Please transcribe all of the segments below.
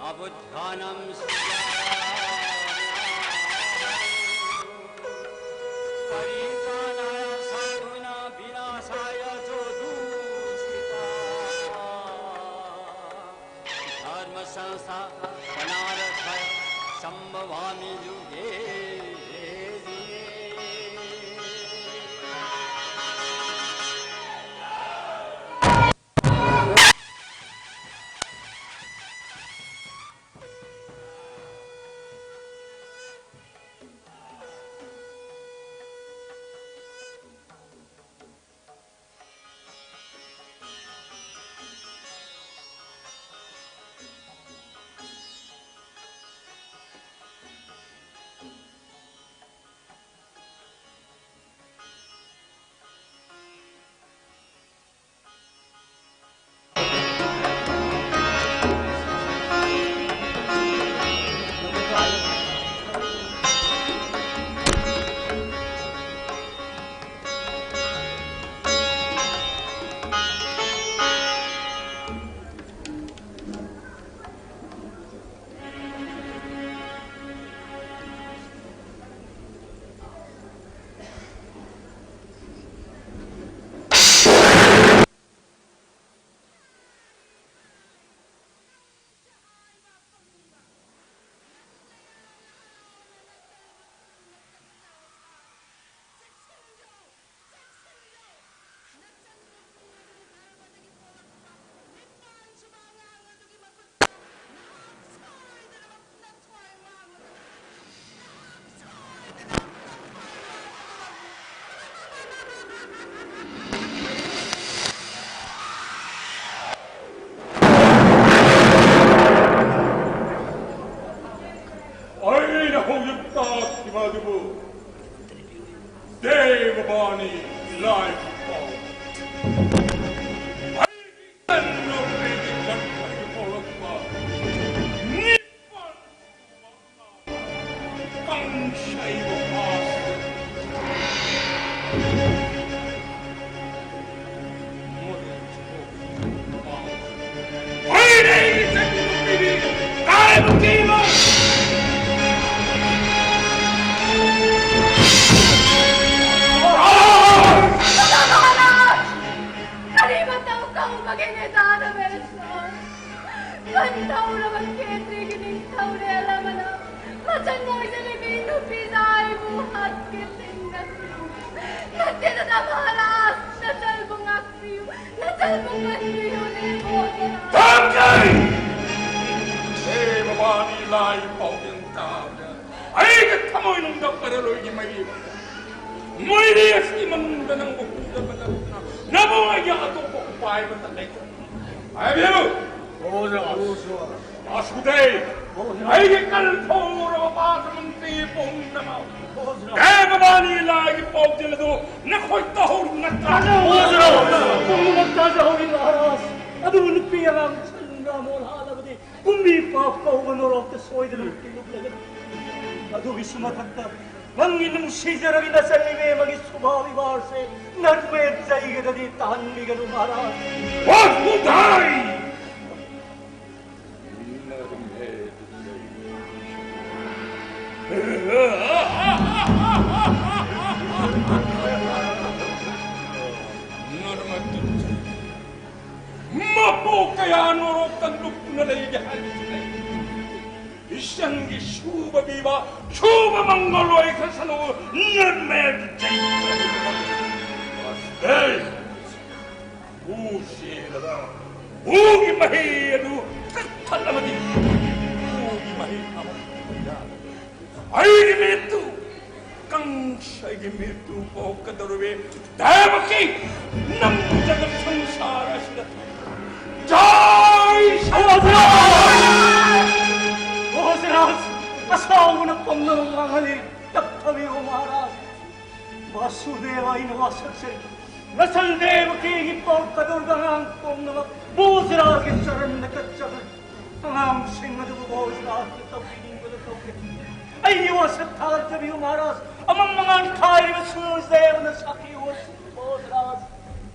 अबुद्धानं परित्राणाय साधुना विनाशाय च दुष्कृता धर्म संस्थापनार्थाय संभवामि युगे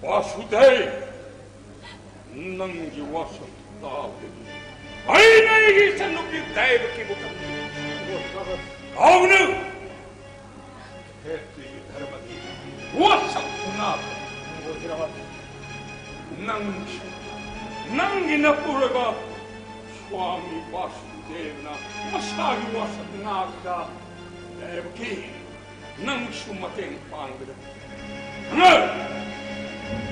Vasudev, nangi wasat tabi. Aina Ay, sa nupit tayo kibukan. Kau na! Heti dharmati. Wasak unap. Nang ginapuraga Swami Vasudevna masagi wasak nagda Devaki nang sumating panggada. Nga!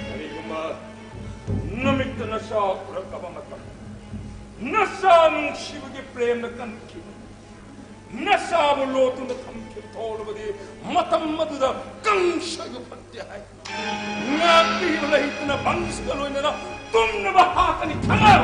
Kaya kuma namigta na sa pragkabamata. Nasa nung shivagi prem na kanki. Nasa muloto na kamki tolo bagi matam maduda kang sayo patyahay. Nga pibalahit na bangis galoy na tum na bahaka ni tangaw.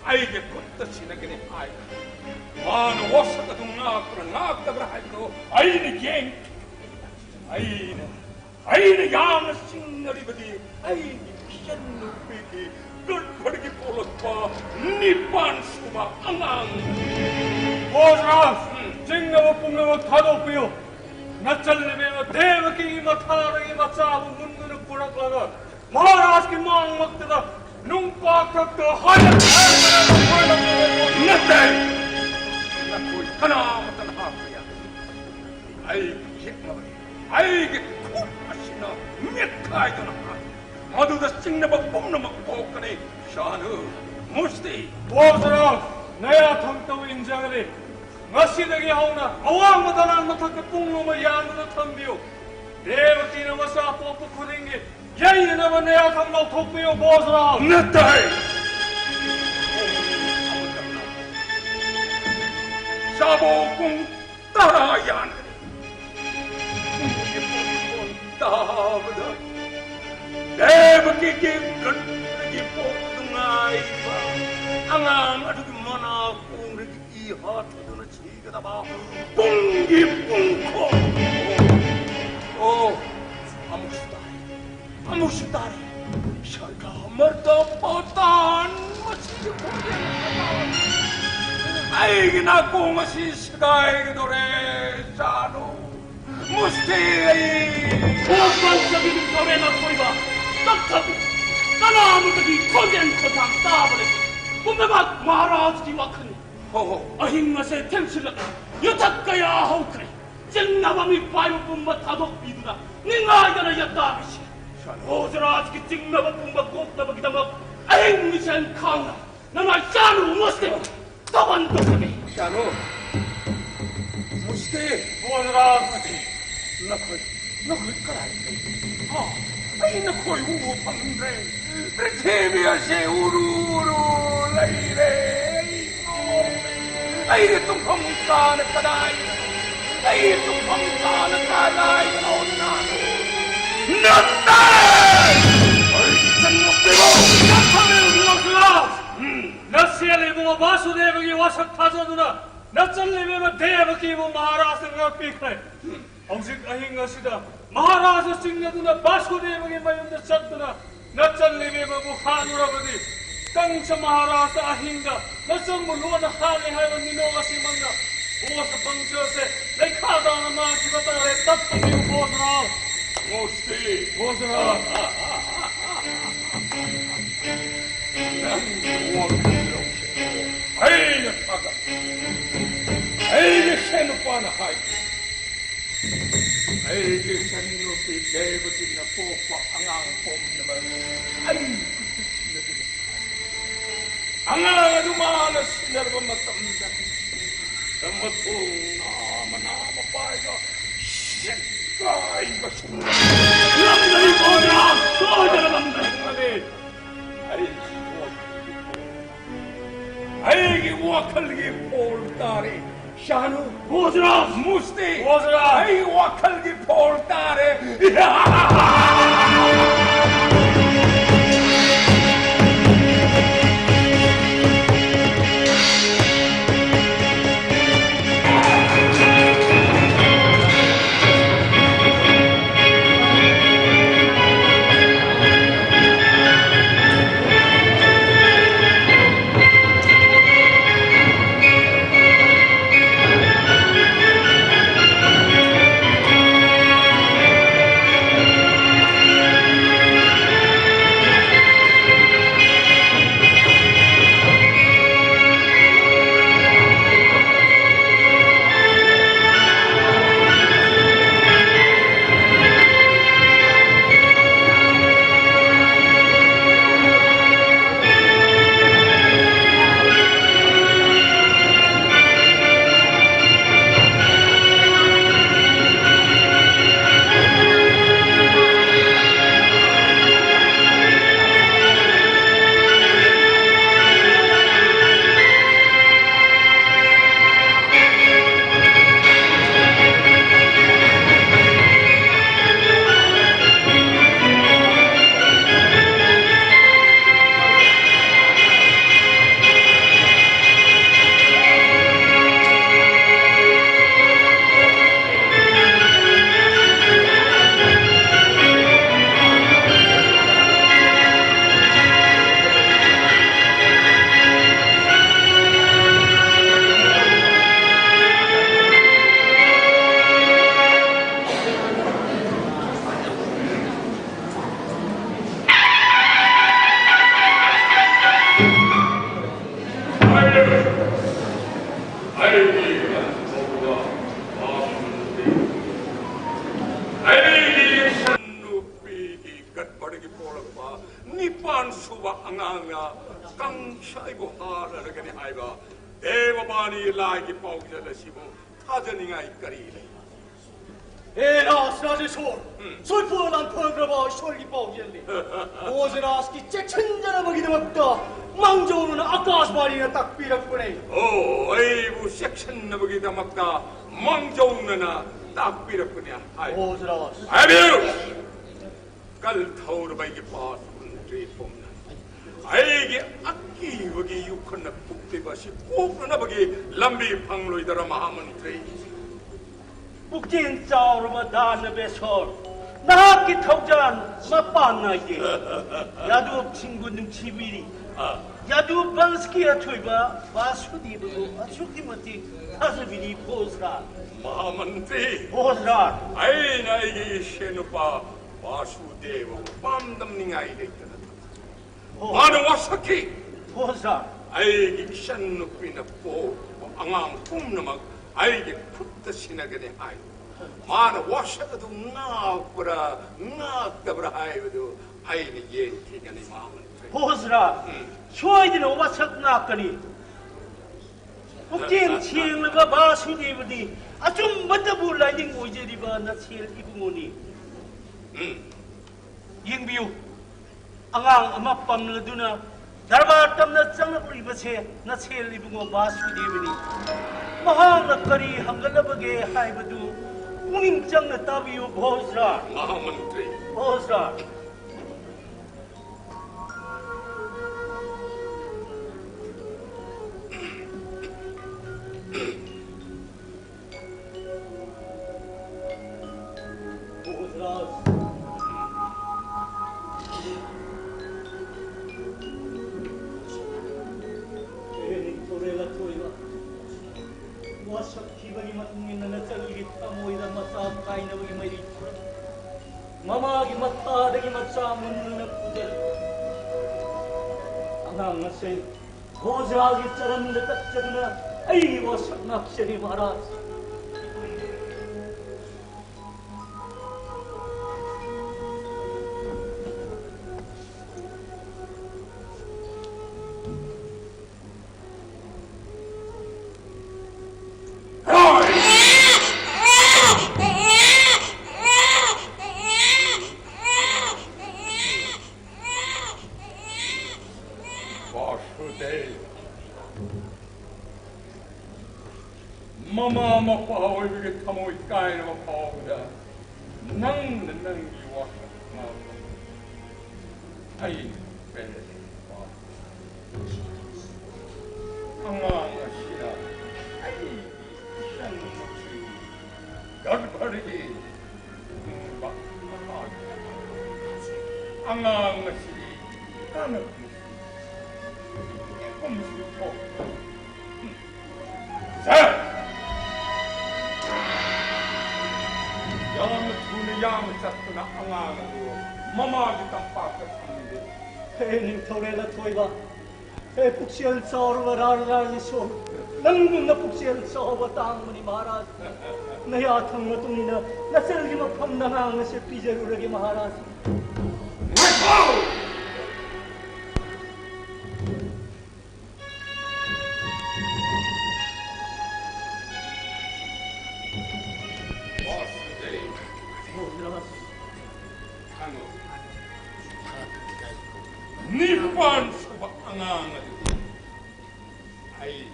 아이게 꽃떠치나게네 아이 와는 와서가도 나그라 할거 아이는 갱 아이는 야나 싱너리버디 아이는 피안누 베기 끓거리기 볼었다 니반 수바 앙앙 보스라 징나와 뿡나와 다독고요 나짤레베와 대박이 마타랑이 마짜고 문드는 꾸락라가 महाराज की मांग मक्तदा नुंपा कक्ता हाया नत्ते न कोई कनामतन हाफिया आई हिकमरी आई के कुमशिना मेखाइदन हा मधुद सिंगनब पुमनम कोकने शानु मुस्ती 보스라 नया थंगतो इंजागले ngasida기 하오나 어왕마다나 마타케 뿡놈의 야누나 탐비오 대박이나 마사 뽀뽀 코딩기 야이나만 내가 감독 톡비오 보스라 नत्ते 사보궁 따라야네 따보다 대박이게 끝내기 뽀둥아이바 앙앙 아주기 마나 꽁르기 이하트드는 지가다봐 뿡기 뿡코 오 아무시다리 샤가 머더 뽀딴 마시기 보겠다 아이기나 꽁마시 시가이기 노래 자노 무스테이 보스방석이는 노래나 소리가 떡하고 까나무들이 코겐 코탕 따버리 꿈에막 마라즈기 와크니 호호 어힘맛에 템실라가 여탁가야 하우크니 쨍나밤이 바이오분마 다독 비두나 닝아이다나 였다비시 오즈라즈기 쨍나밤 분마 곱다박이다 막 아잉미션 카우나 나나 샤누 무스테 떡은 떡하게 자노 무스테이 보스라즈기 너클 까라이 아이 너클 우루 방래 레테비아세 우루우루 레이레 아이 뚱펑까는 까다이 아이 뚱펑까는 까다이 나오나노 낫다 얼른 못되고 नसेलेबो वासुदेवगी वासक थाजोदुना नचल्लेबेमा देवकीबो महाराजसँग पिखै हौजिक अहिंगसिदा महाराज सिंहदुना वासुदेवगी मयुन्द सद्दुना नचल्लेबेमा बुखानुरबदि कंस महाराज अहिंगा नचम्बु loan हाले हायबो निनोगसि मंगा ओस पंचसे लेखादान मासिबता रे तत्पति बोसरा 무스테이 बोसरा 아이는 타가 아이는 새누빠나 하이 아이는 새누피 대부지나 뽀뽀 앙앙 뽐나만 아이 앙앙아도 많아 신나르고 맞답니다 전부통 나마 빠이가 쉿가 이거 숨나 남들이 보라 소자가 남들이 아이기 와칼기 폴따리 샤누 보스라 무스티 보스라 아이 와칼기 폴따리 아이고 하라르게니 아이가 대법안이 라이기 pau기절라시고 타전이가이 까리래. Era straje sol. Sol på den pögra var sol i bagen. Ozras ki chechndara bagida magda. Mangjouna akas marina tak pirak pune. 오, 아이고 섹션 나보기다 막다 망정나나 딱 비렸구냐. 아이고. Ozras. 아비요. 깔 타오르 바이게 바순 봄나. 아이게 악기 거기 육헌나 북대바시 꼭나 거기 람비 방로이더라 마음은 트레이. Buktin saur ma dan be sol. Na ki thaujan ma pan na ye. Yadu 친구 능치비리. 야두 반스키야 토이바 바수디부 아축티마티 하스비리 보스라 마음은 트레이. 보스라 아이 나이게 셰누파 바수데보 빰담닝아이 데이터나. 마는 와사키. 보스라 아이게 샨누피나 뽀 앙앙 뿜나막 아이게 풋다 시나게네 아이 마는 와샤가도 나브라 나다브라 아이도 아이네 옌티가네 마음은 보스라 쇼이드는 오바삭 나까니 북진 치행르가 바수디부디 아좀 먼저 라이딩 오제리바 나 칠 이부모니 잉비우 앙앙 아마 빰르두나 다르바 땀나 짱나부리바세 나 칠 이부모 바수디부니 마항나 까리 한글라바게 하이바두 웅잉짱나 따비우 보스라 마음은 트레이. 보스라 Mama mata dagi maca munna pudel angang ngasay bojagi charan dekat jagna ai wasak nakshari maharaj 마마 먹고 얼굴에 타모이 까이는 거 파오다. 낭이 와서 아이 빼내. 항마가 시라. 아이 쌍 목소리. 가르바르기. 막 항마가 시. 까는 꼼수포. 자. 양을 잡거나 항아하고 마마하게 땅바닥 탔는데 Hening torela toiba he puksian saurwa rararani so nangun na puksian saurwa tangmani maharaj naya thangma tumina nasalgi mafam nangang se pijaruragi maharaj Nipan suba angangan ay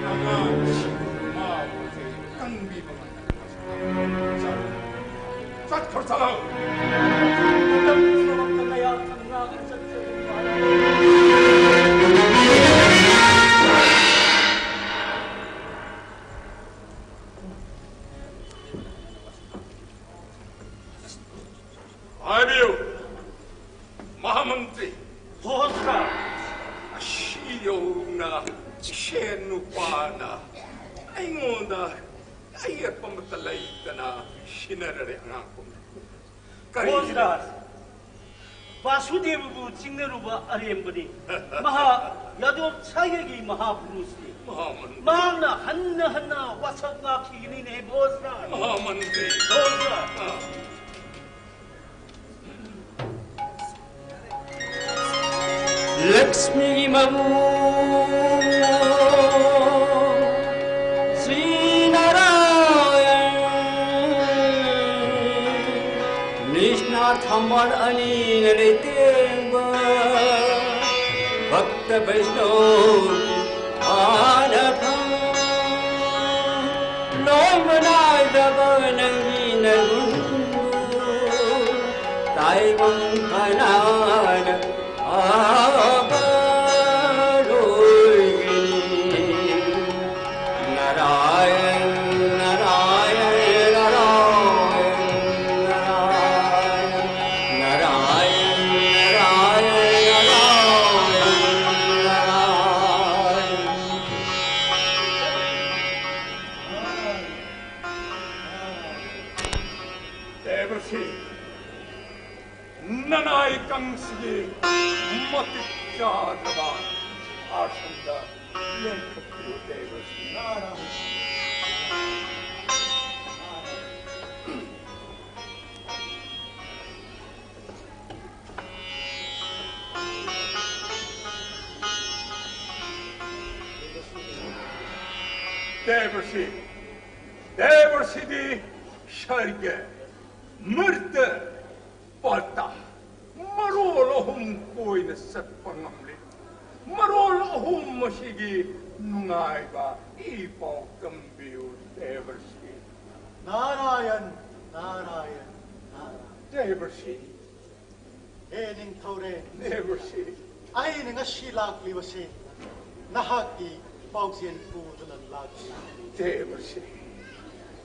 angangan mabuti kang bibangan sa korsalang naya thangma sa 아비요 마하먼트리 보스라 시려우나 셰누파나 아이고나 아이야 뻔부터 라이다나 시나라리 안하고 보스라 바수데부 징내루바 아리엠버니 마하 야도 차격이 마하부루스니 마하먼트리 마나 한나 와삭나 키니네 보스라 마하먼트리 보스라 Lakshmi Mamu Sri Narayan Krishna Thambar Ani Naritengba Bhakta Vaishnav Anapam Loimanai Dabanangi Nagundu Taibam Kanan Abaroigini Narayan Narayan Narayan Narayan Narayan Devasi, Nanai Kangsigi, Matikchadava, Ashanda, Lenkapu Devasi, Nara. Devasi, Devasi di Sharge, Murte, Pata, Marolahum Koina Satpangamli, Marolahum Mashigi, Nungaiba, Ipo Kambiu, Devasi, Narayan, Narayan, Narayan. Devasi, Ening Tore, Devasi, Aining a Shilak Livasi, Nahaki, Pausian Food and Lagi. Devasi,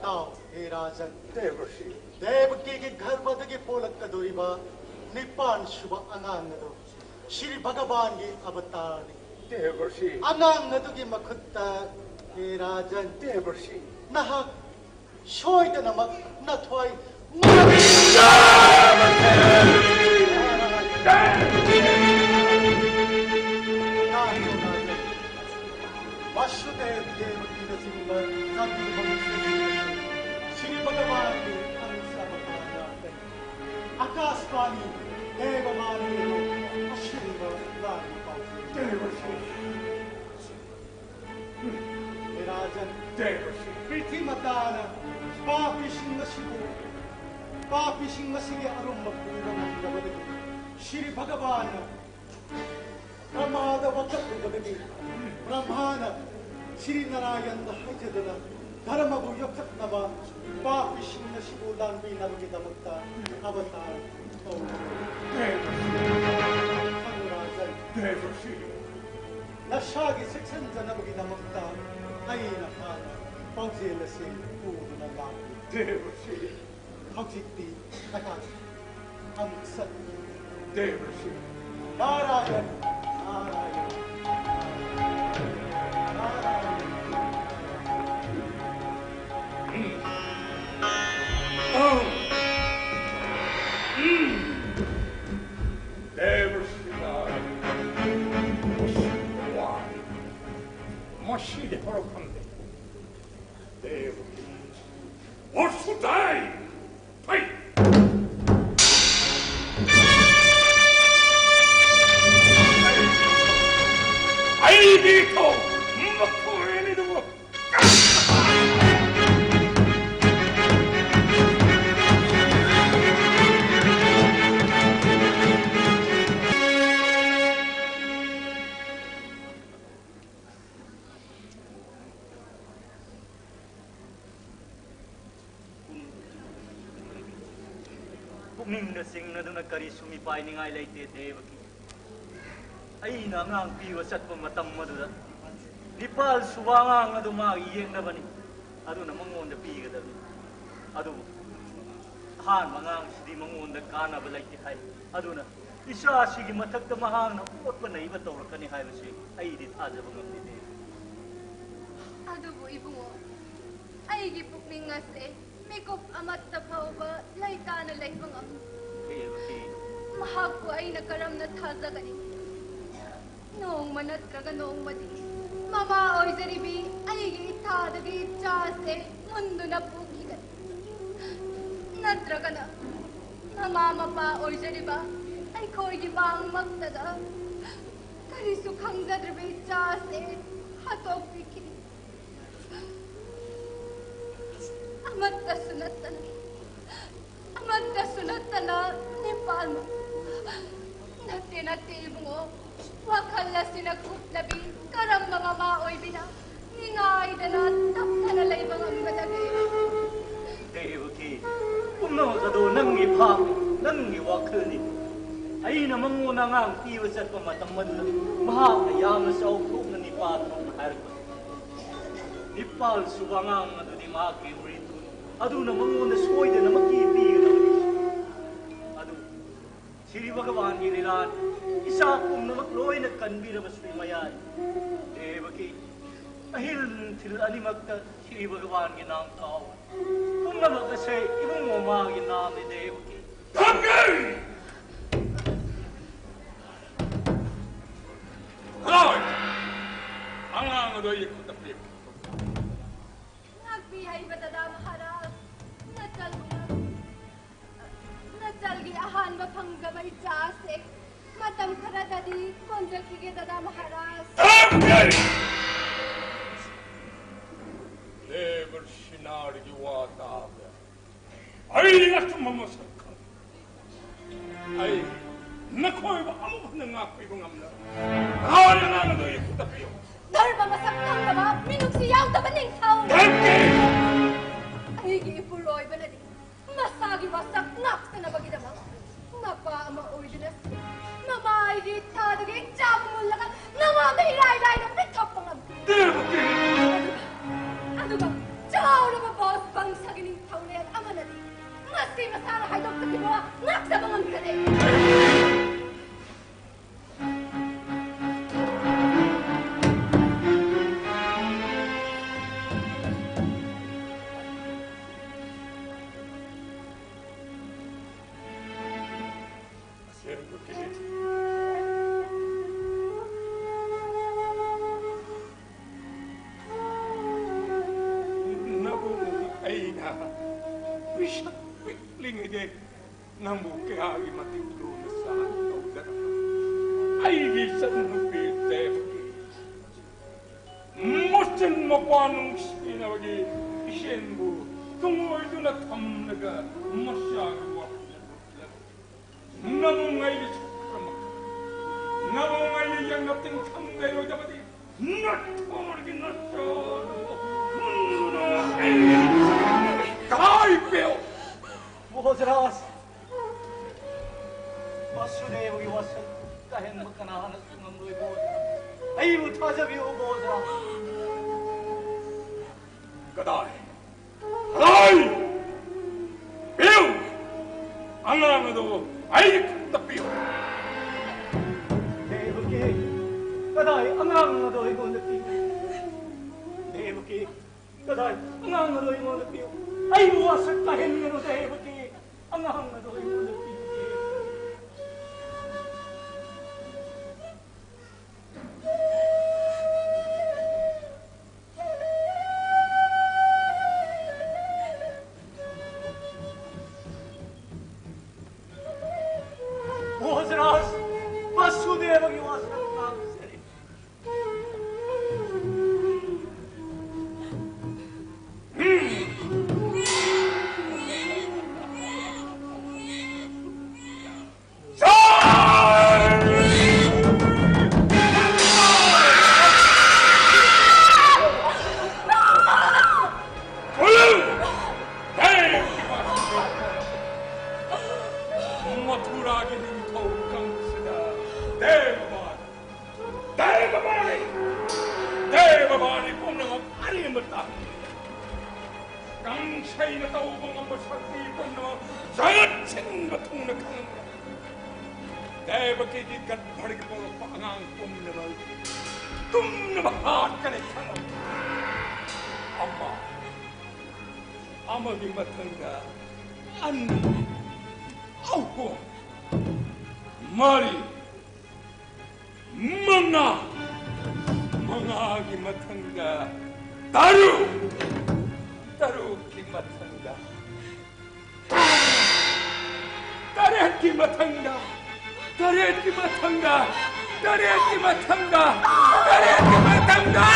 Now, He Rajan, Devasi, Devaki Garbadagi Polak Kaduriba, Nipan Shuba Anangado, Shri Bhagavangi Avatari, Devasi, Anangatugi Makutta, He Rajan, Devasi, Nahak, Shoitanamak, Natwai, Vasudev Devaki Simba, Sati Shri Bhagavani, Ansabhavana, Akaspani, Devamani, Ashriva, Lani, Devasi, Rajan, Devasi, Priti Matana, Papi Singasibu, Papi Singasi Arumba Pura, Shri Bhagavana, Ramada Vakati, Brahmana, Shri Narayan, the Hajadana, Dharmabu Yakatnava, Papi Singasibu, Lanvi Navita Mutta, Avatar, Rajan, Devasi, Nashagi 600 Navita Mutta, Aina Hana, Pausilasi, Puna Lapi. Devasi, Hausikti, Nakat, Amsat, Devasi, Narayan, Narayan, Narayan. Devasi, Mashide Horokande, Devasi, Orsudai, Pai. Aidito, Mapuenido. Pugning na sing na doon nagkari sumipay ni ngay laite Devaki. Ay na nga ang piwas at pamatam maduda. Nipal suwanga nga dumagiyeng na ba ni? Ado na mangon na piga dali. Ado han mga ang sidi mangon na kana balay ti hay. Ado na isa sige matagda mahang na uot pa na iba tawra ka ni hay si. Ay dit aja bang ang dite. Ado po ibu mo. Ay gipukning nga se. Mikop amat na pa ba? Lay ka na lay mga. Devaki. Mahag ko ay nagkaram na taza ka ni. Noong manat ka ka noong madi. Mama oy zaribi ay itadagi chase mundo na puki ka. Natra ka na. Mama pa oy zariba ay koy gibang magtaga. Karisu khangzadriba ichase hatokpikiri. Amatta sunattana Nepal mo. Nati ibungo. Wakala sinagkutlabi karang mga maoy bina. Ningay na tapkanalay mga madagi. Devaki, umnawagado nangipang, nangiwakani. Ay namang unang ang tiwas at pamatamad na mahakayama sa ukong na nipatong harba. Nipal suwangang ado di maki rito. Ado namang una suway na makipigil ang ado, siri bagawan ginilan, isa akong namakloy na kanbira basri mayan. Devaki, ahil til animagta siri bagawan ginang tao. Kung naman kasi ibang umagin namin Devaki. Tanggay! Hoy! Ang adoy ko tapip. Nagbihay ba tada maharap? Natalgi ahan mapanggamay jase. Matam karadadi konjal kige tada maharas. Tanggay! Never sinargi wata. Ay, nga tumamasak. Ay, nakoy ba amo ba nang ako ibang amla? Nakawala nga nga doon yung kutapiyo. Darba masaktan ka ba? Minugsiyaw ta ba ning tao? Tanggay! Ay, giipuloy ba na di? Masagi wasak nak sa nabagida ba? Napaama oy dinas. Namay di tadagi jam mula ka. Namama hiray-hiray na pitok pangam. Ano ba? Ciao na ba boss bang sa gining tao na yan? Ama na di. Masi masara hay doktor di ba? Nak sa mga gani. Namu kaya matitlo na sa ataw dara. Ay, gisan ng pitem. Mosin mo po anong sinawagi isyen mo. Tungoy doon at hamnaga masyagawa. Namu ngayon sa kamak. Namu ngayon yung nating kamgayo dabadi. Natorgin na siya. Kay Bill! Bozras! Masude yung iwasan kahit magkanahanas ng amoy Bozras. Ay, mutasabi yung Bozras. Kaday! Kaday! Bill! Ang nga do ay tapiyo. Devaki, kaday, ang nga do yung napiyo. Devaki, kaday, ang nga do yung napiyo. Ay, muwasan kahit nga do Devaki. Ang nga do yung napiyo. Bozras, masude yung iwasan ng sari. Amagi matanda, Auko, Mari, mga matanda, Taru ki matanda, Taret ki matanda, Taretti matanga! Taretti matanga!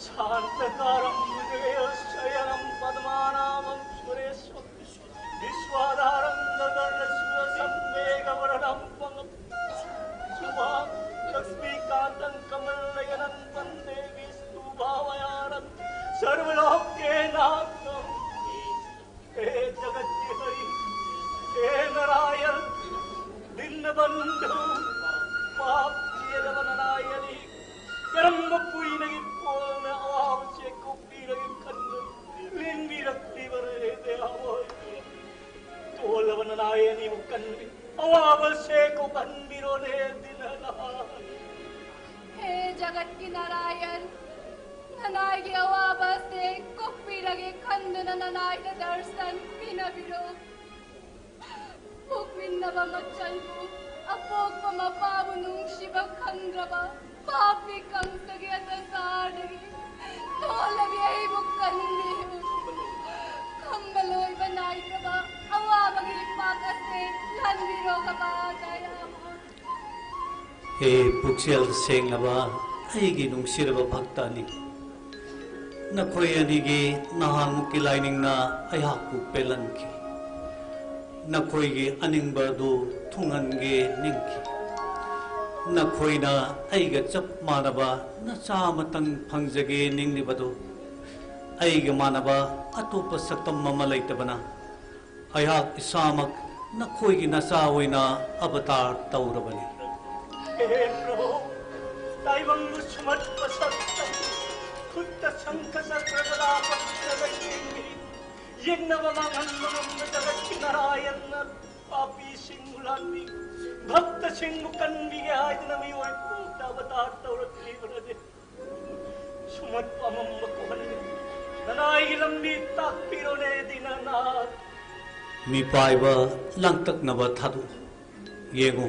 शांतकारं शयनं पद्मानामं सुरेशं विश्वाधारं गगनस्वसंवेगवर्णं शुभां लक्ष्मीकान्तं कमलनयनं वन्दे विष्णुभावयानं सर्वलोकेनाथं हे जगद्हरि हे नारायण दीनबन्धु पाप्यवनायनि कर्म पुईनगी पोलने आवश्यक कुपीरगी खन्नु लिंगी रक्ति वरे दे आवोय तोलवनायनि मुकन्नि आवश्यक कुकन्बिरोने दिनना हे जगत की नारायण ननाय के अवाबस से कुपीरगी खंदन ननाय के दर्शन बिना बिरो पुकमिन्नबा मच्चनबु अपोकपा मपाबु नुंगशिबा खंद्रबा पापी कंसगे अतसाडगी तोलगी आई बुक्कन्नी कंबलोई बनाई प्रभा अवाबगी पाकसे लंदिरोगा बाजाया हे पुक्सेल सेंगलबा आईगी नुंगसिरबा भक्तानी नखोय अनिगी नहामुकी लाइनिंगना अयाकु पेलनकी नखोयगी अनिंगबदु थुंगनगे निंकी नखोयना आईगा चप मानबा नचा मतंग फंगजगे निंगनिबदु आईगा मानबा अतोप सक्तम ममा लैतबना अयाक इसामक नखोयगी नचा ओइना अवतार तौरबनी हे प्रभु ताइवंगु सुमत सत्तम खुत्त शंख सक्र पक्षदगिंगी यज्ञवमंगलम जगत की नारायण पापी सिंहुलानी भक्त सिंह कन्विगे आयतनमी ओय पूता अवतार तौरती बरदे सुमत पमम कोहन्ने ननाई लंबी ताकपीरोने दिननाथ मी पाइबा लंगतकनबा थादु येगो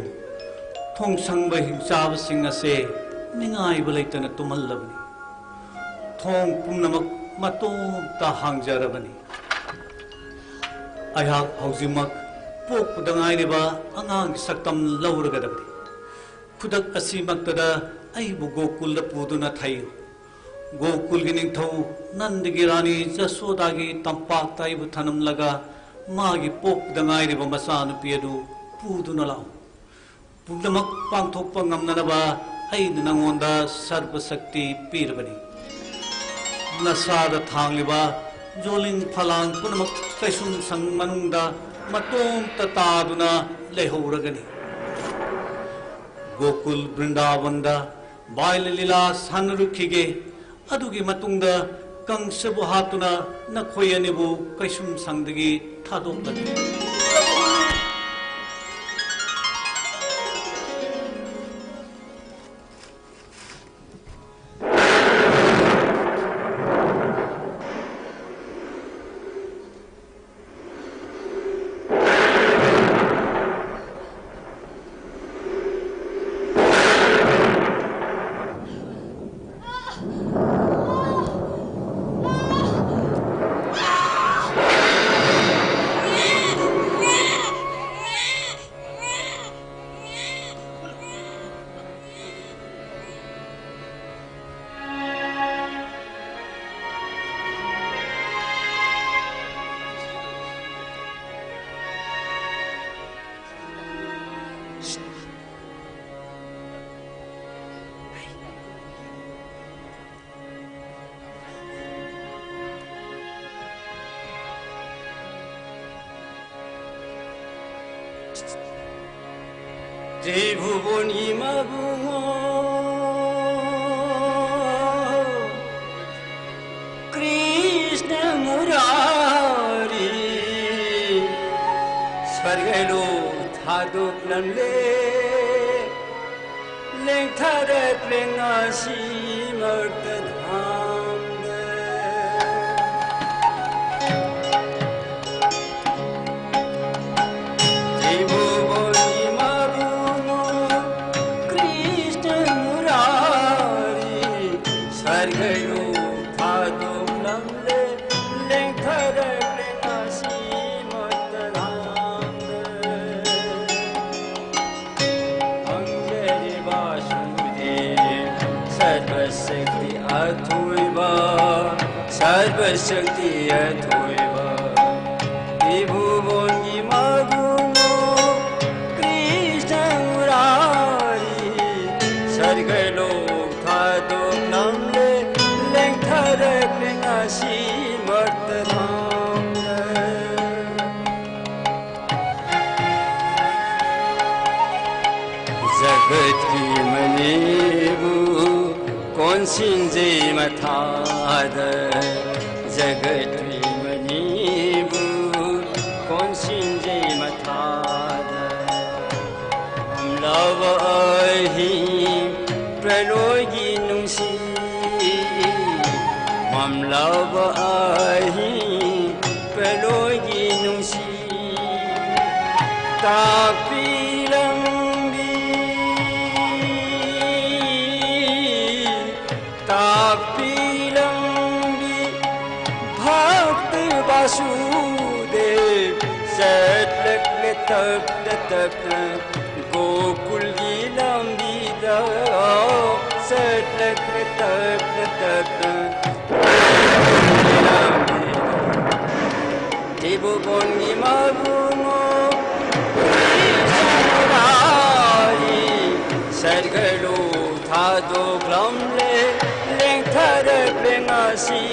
थोंगसंग हिंसाब सिंह असे निगाइब लैतन तुमल्लबनी थोंग पुनमक मतोमता हांगजरबनी अयाक हौजिमक पोकपदा गाइरेबा अंगांग सक्तम लौरगदबनी खुदक असिमक्तदा अइबु गोकुल पुदुना थाइयो गोकुलगी निंगथौ नंदगी रानी जसोदागी तंपाक ताइबु थनमलगा मागी पोकपदा गाइरेबा मचानुपी अदु पुदुना लाओ पुनमक पांथोकपा ngamnanaba aina nangonda sarva shakti pirabani nasada thangliba joling phalang punamak kaisum sang manungda matom tataduna lehouragani gokul brindavanda baila lila sanrukhige adugi matungda kangsabu hatuna nakhoyanibu kaisum sangdagi thadokani 대부분이 마부어 थादोक्लमले लेंथारक्ले ngasi मर्तधामदे जीवोबोली मारुनो Krishna Murari स्वर्गयो थादोक्लमले लेंथारक्ले ngasi मर्तधामदे अंगेरि Vasudev सर्वशक्ति अथोइवा सर्वशक्ति अथोइवा त्रिभुवनी मगुनो Krishna Murari स्वर्गलोक थादो नमले लेंथरक्ले ngasi मर्तधामदे जगत की मनीबू कौन सिंजे मथाद जगत की मनीबू कौन सिंजे मथाद हम love ही प्रलोगी नुसी हम लव ही प्रलोगी नुसी तापीलंबी भक्त वासुदेव सतलक्ले तप्त गोकुल की लंबी सतलक्ले तप्त त्रिभुवन की मगुनो सर्गलो थादो ग्लमले लेंथरक्ले ngasi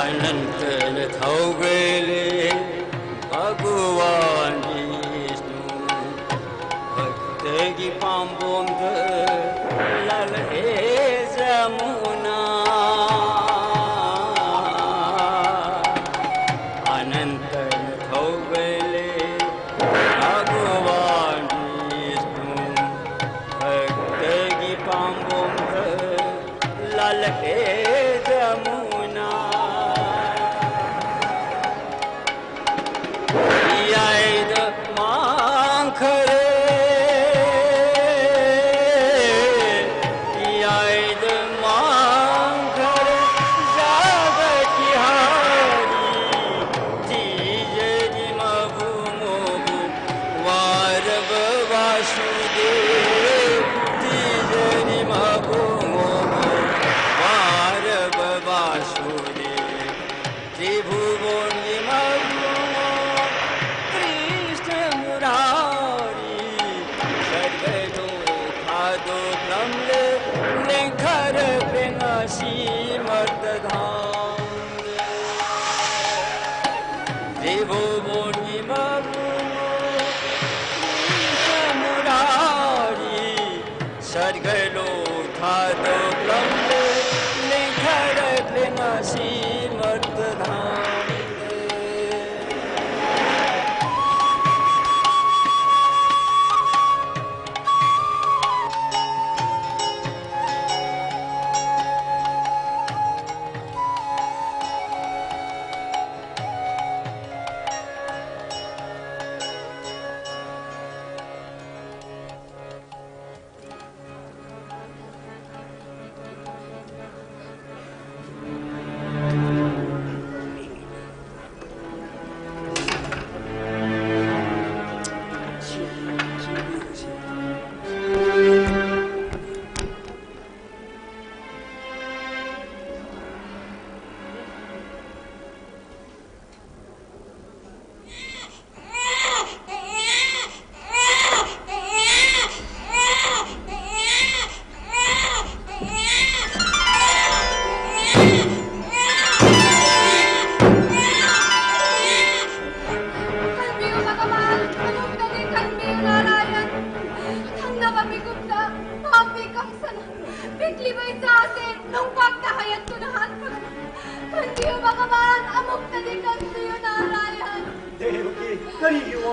अनंतन थौगले भगवान विष्णु भक्त की पाम्बोंग लाल हे जमुना अनंतन थौगले भगवान विष्णु भक्त की पाम्बोंग लाल हे Jamuna मांखरे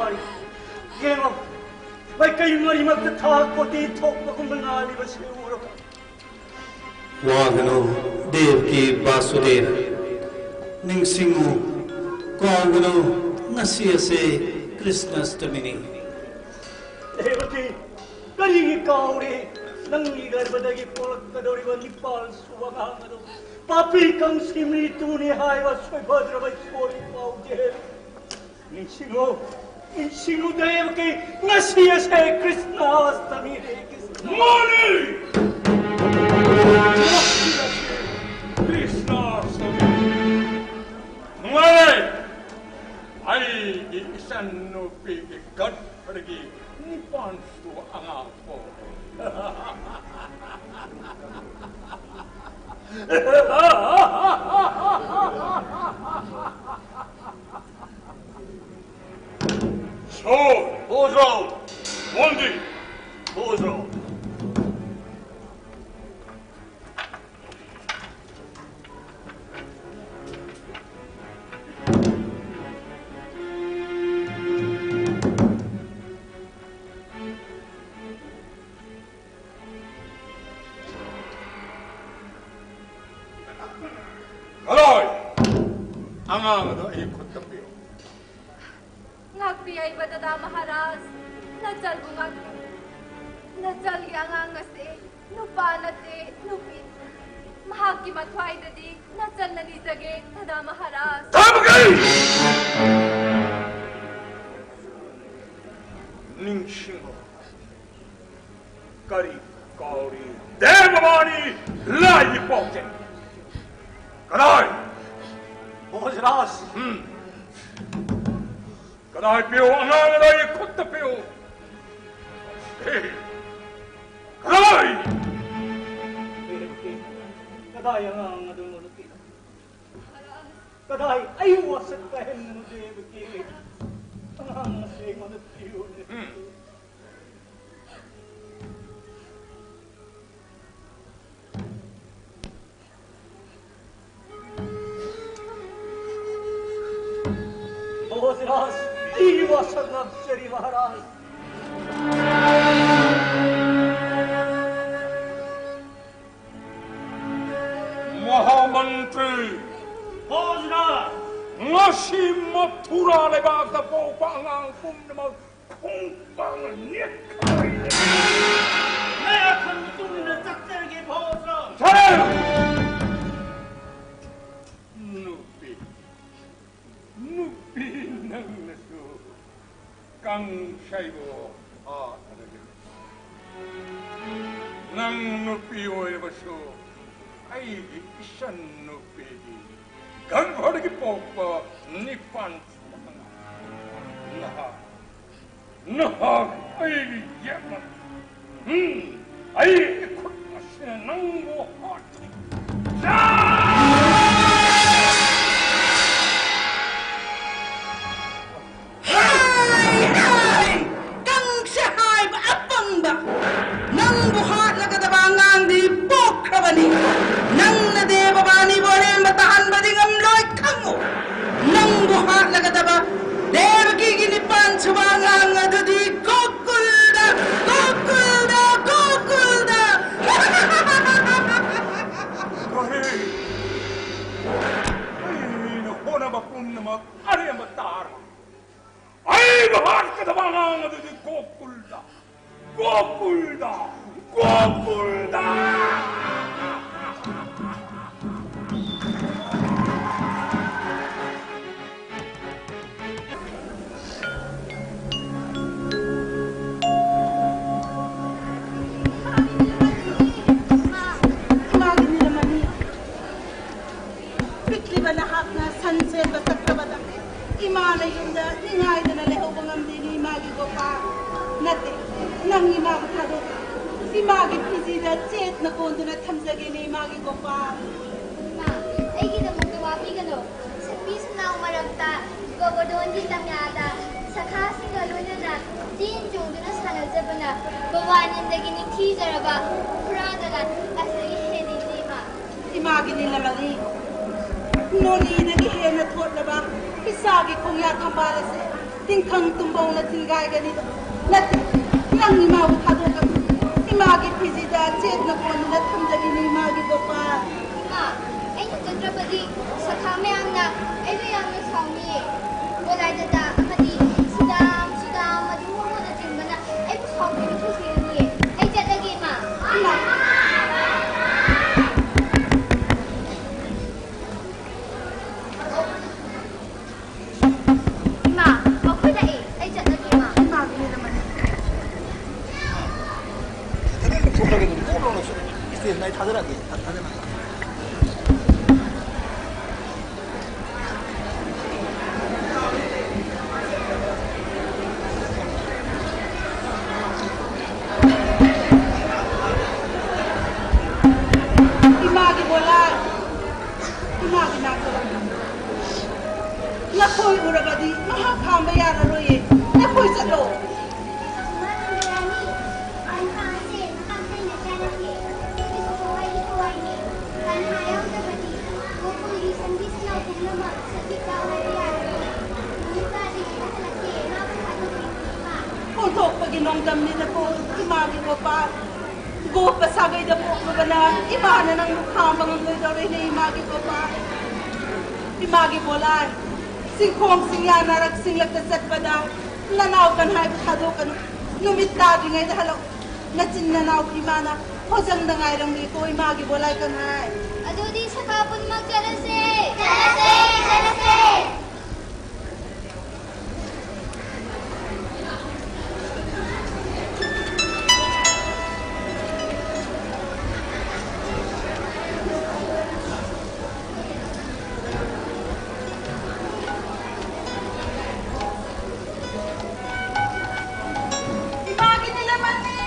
wari. Yengo, may kayo mari magtatako dito kung mangali ba siguro ka. Wagano Devki Basudev Ningsingu Kongano Nasiase Krishna Janmashtani Devaki, karingi kauri nang igarbadagi polakadori Nepal suwangangano. Papi kang simritu ni Haiwa Soybhadra by Sori Pauje. Insingo Devaki, Nasiase Krishna Janmashtani. MAMI! Krishna Janmashtani. MAMI! Ay isan no pigigat pergi ni pansu angapo. So, Bozo, Mondi, Bozo. Kaloy! Angang do ikot tapiyo. Ngakpiyay badada maharaj, najal bungag. Najal yangangase, nupanate, nupit. Mahaki matway dadi, najal nanizage, tada maharaj. Tabagay! Ningshingo. Kari kauri. Devavani lai poke. Kaloy! Bozras, Kaloy piyo angang do ikot tapiyo. Hey! Kaloy! Devaki, kaday ang adunulutin. Kaday, ay wasak kahin mo Devaki. Ang asing manatiyo ni. Bozras, ay wasak na Shri Maharaj. Mahamantri! Bozras, Ngasi matura lebag na po pangang kumdamag kung panganit kayo. kaya kang tuloy na taktergi Bozras. Tayo! Nupi. Nupi ng naso. Kang siya'yo talaga. Nang nupi o baso ay isang nupi. Kang haragi po pa ni Pans. Nahag ay yaman. Ay ikot na siya ng buhat. Hay! Kang siyahay ba apang ba? Nang buhat na katabangang di bokra ba ni? Nang nadeba ba ni bole matahan ba di ngamloy kango? Nang buhat na kataba, deba kikinipan sumangang ado di kukulda! Kukulda! Kukulda! Ay, naku na ba kung naman, ano yung matara? Ay, bahar ka na mga nga din Gokulda! Gokulda! Gokulda! Imagine nila mani. Quickly ba lahak na sunset ba sa kabada? Imana yung da, ningay na naleho ko ng dini imagi ko pa. Nate, nang imagi ka doon. Imagi pisida, chet na kondo na tamsagi ni imagi ko pa. Ma, ay ginamagawapi ka no. Sa piso na umaragta, gogodon din tamyada. Sa kasing galuna na, din yung doon na sanazaba na, bawanan na ginikizaraba, pradalan, as a ihedilima. Imagi nila mali. Noni nagihen na thot na ba? Isagi kong yatambala se. tingkang tumbaw na tilgay ganito. Nang imaw kado ka. Imagi pizida chet na ko na thamdagi ni imagi bapa. Ma, ay nagkatrabadi sa kami ang na, ay yung nasami. Wala na da, amadi, sudam, madungo na timba na, ay pusawin ni Kusiri. Ay dyan lagi, ma. Ma, ako na eh. Ay dyan lagi, ma. Imagi ni naman. Imagi bola. Imagi nakala. Nakoy urabadi, mahakamba yana roye. Nakoy salo. Untuk paginong damni na po, imagi mo pa. Go pa sagay na po mo ba na imana ng lukhambang ang daw rin na imagi mo pa. Imagi mo lang. Singkong singya narak singlak na set pa daw. Nanaw kan hay bukado kan. Numitadi ngay dahalaw. Natsin nanaw imana. Hosang na ngay lang ko imagi mo lang kan hay. Ado di sa kapon magjalase! Jalase! Imagi nila man ni!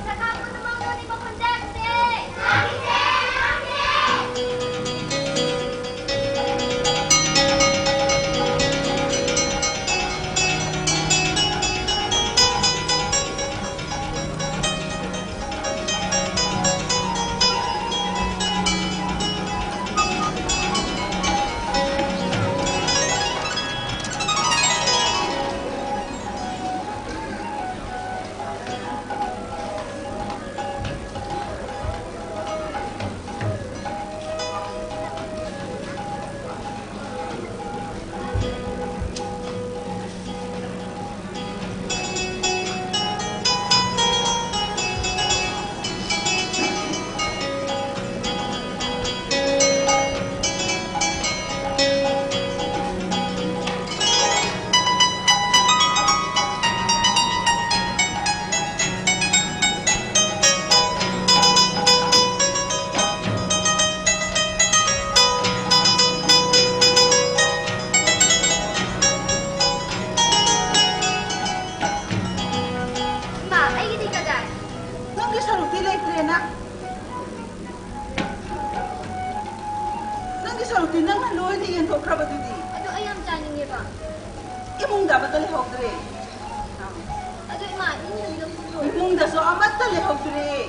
Sa kapon naman mo ni Mapundakse! Ma, ay hindi ka dyan. Nang gisaruti lang trena. Nang gisaruti nang haloy ni yan ko krabadudi. Ado ay ang dyan niya ba? Imong dapat talihog dre. Ado ma, hindi na lang puso. Imong daso amat talihog dre.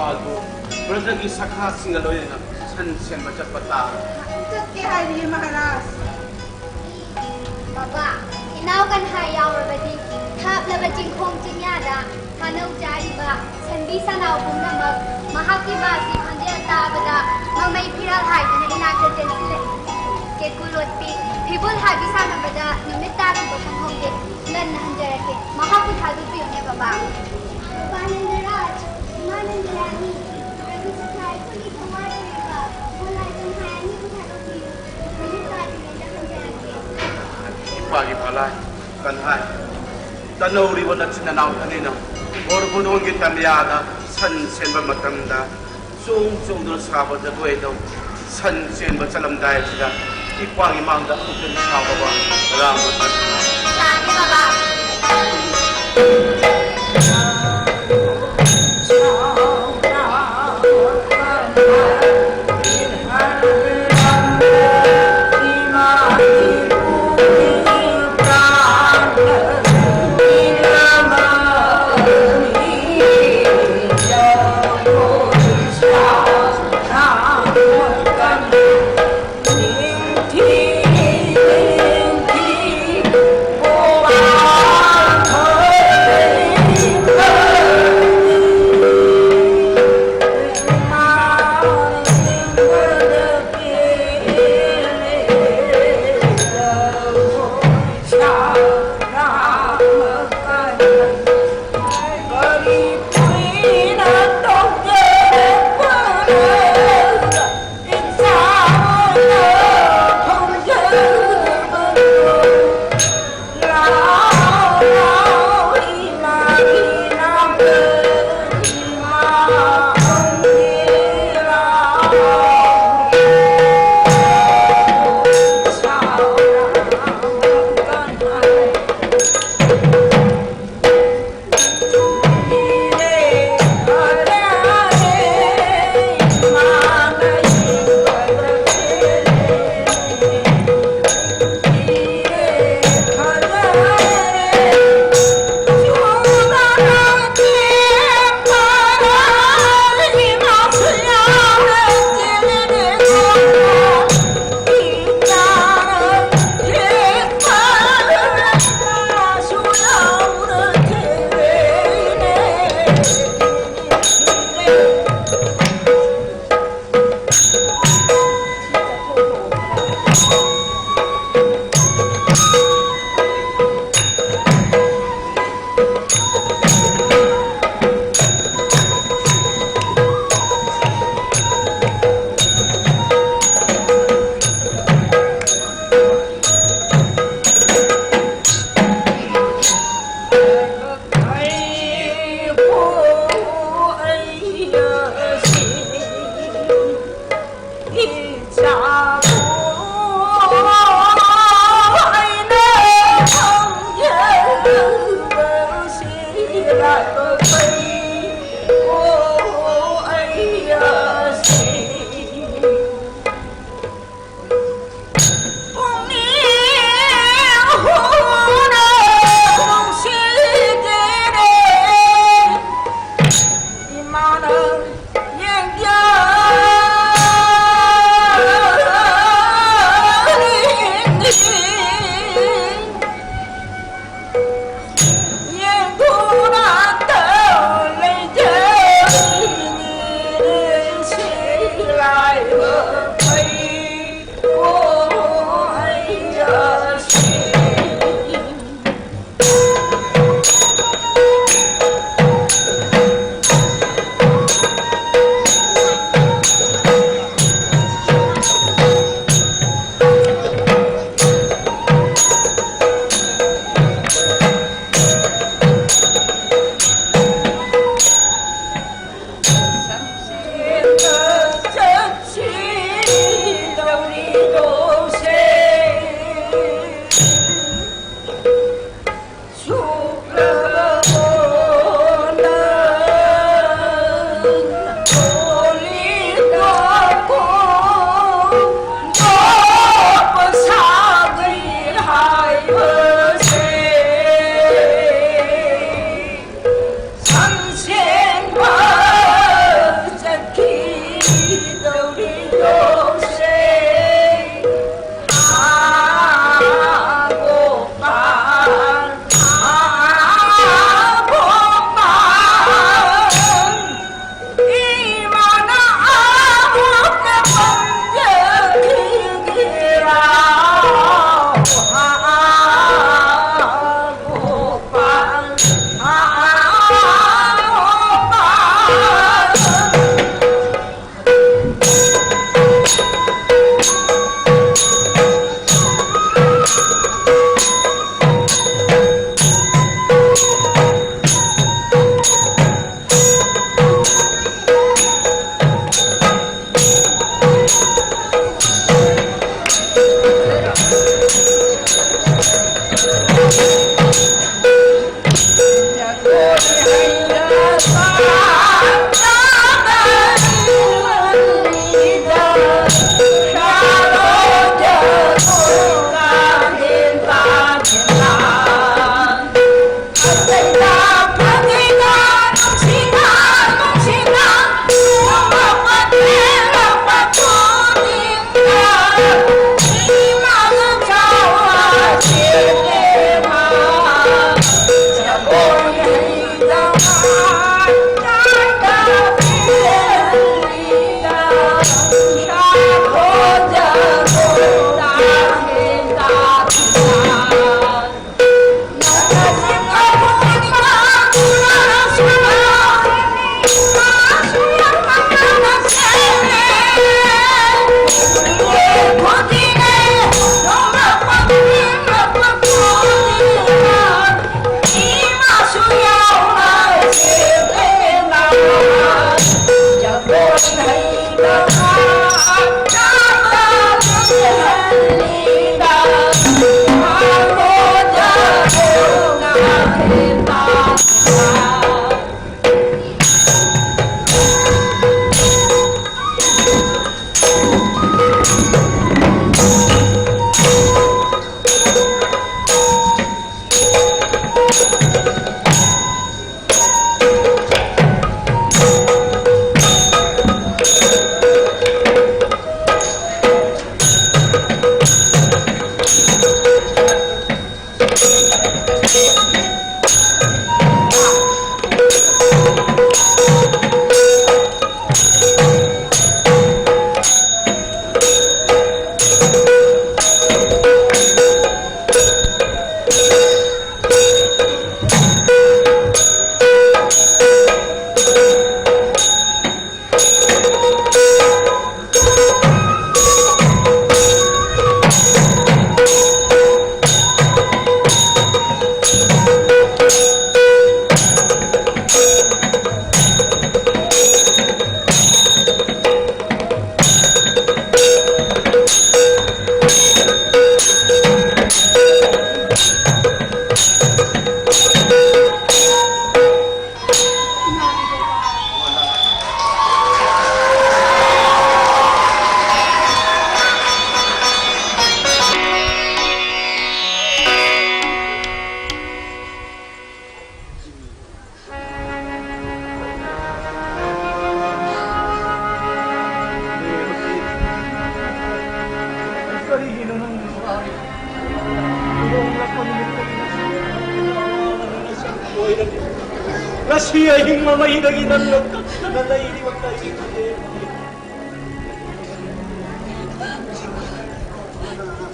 ꯏꯄꯥꯜꯕꯨ ꯕ꯭ꯔꯗꯔꯒꯤ ꯁꯈꯥꯁꯤꯡꯒ ꯂꯣꯏꯅꯅ ꯁꯟ ꯁꯦꯟꯕ ꯆꯠꯄ ꯇꯥꯔꯦ ꯆꯠꯀꯦ ꯍꯥꯏꯔꯤ Maharaj Baba, inaw kan hayaw rabadi, thap laba jingkhong jingyada, kanaw jariba, sanbi sanaw kung namag, mahaki basi handiya tabada, mamay piral hay na inagdadan sila. Kekulot pi, pibul hagi sana bada, numit tabi ko sang hongge, nan na hanjarake, mahakot hadut piyo niya baba. Baba Nandaraj, Manandarani, Ravi Sakai, Kuli Kumara Reba, Mulay kan hayani ko hadut piyo, numit tabi na hanjarake. Ipagi palay, kanhay. Tanaw riwan at sinanaw kanina. Orbunon gitamyada, san senba matamda. Sung doon sa kapag na buhay daw. San senba salam dahil sila. Ipagi mangda utin sa baba. Salamat at Sabi baba. Nasiya yung mamahinagin ng lagkak na nainiwag tayo sa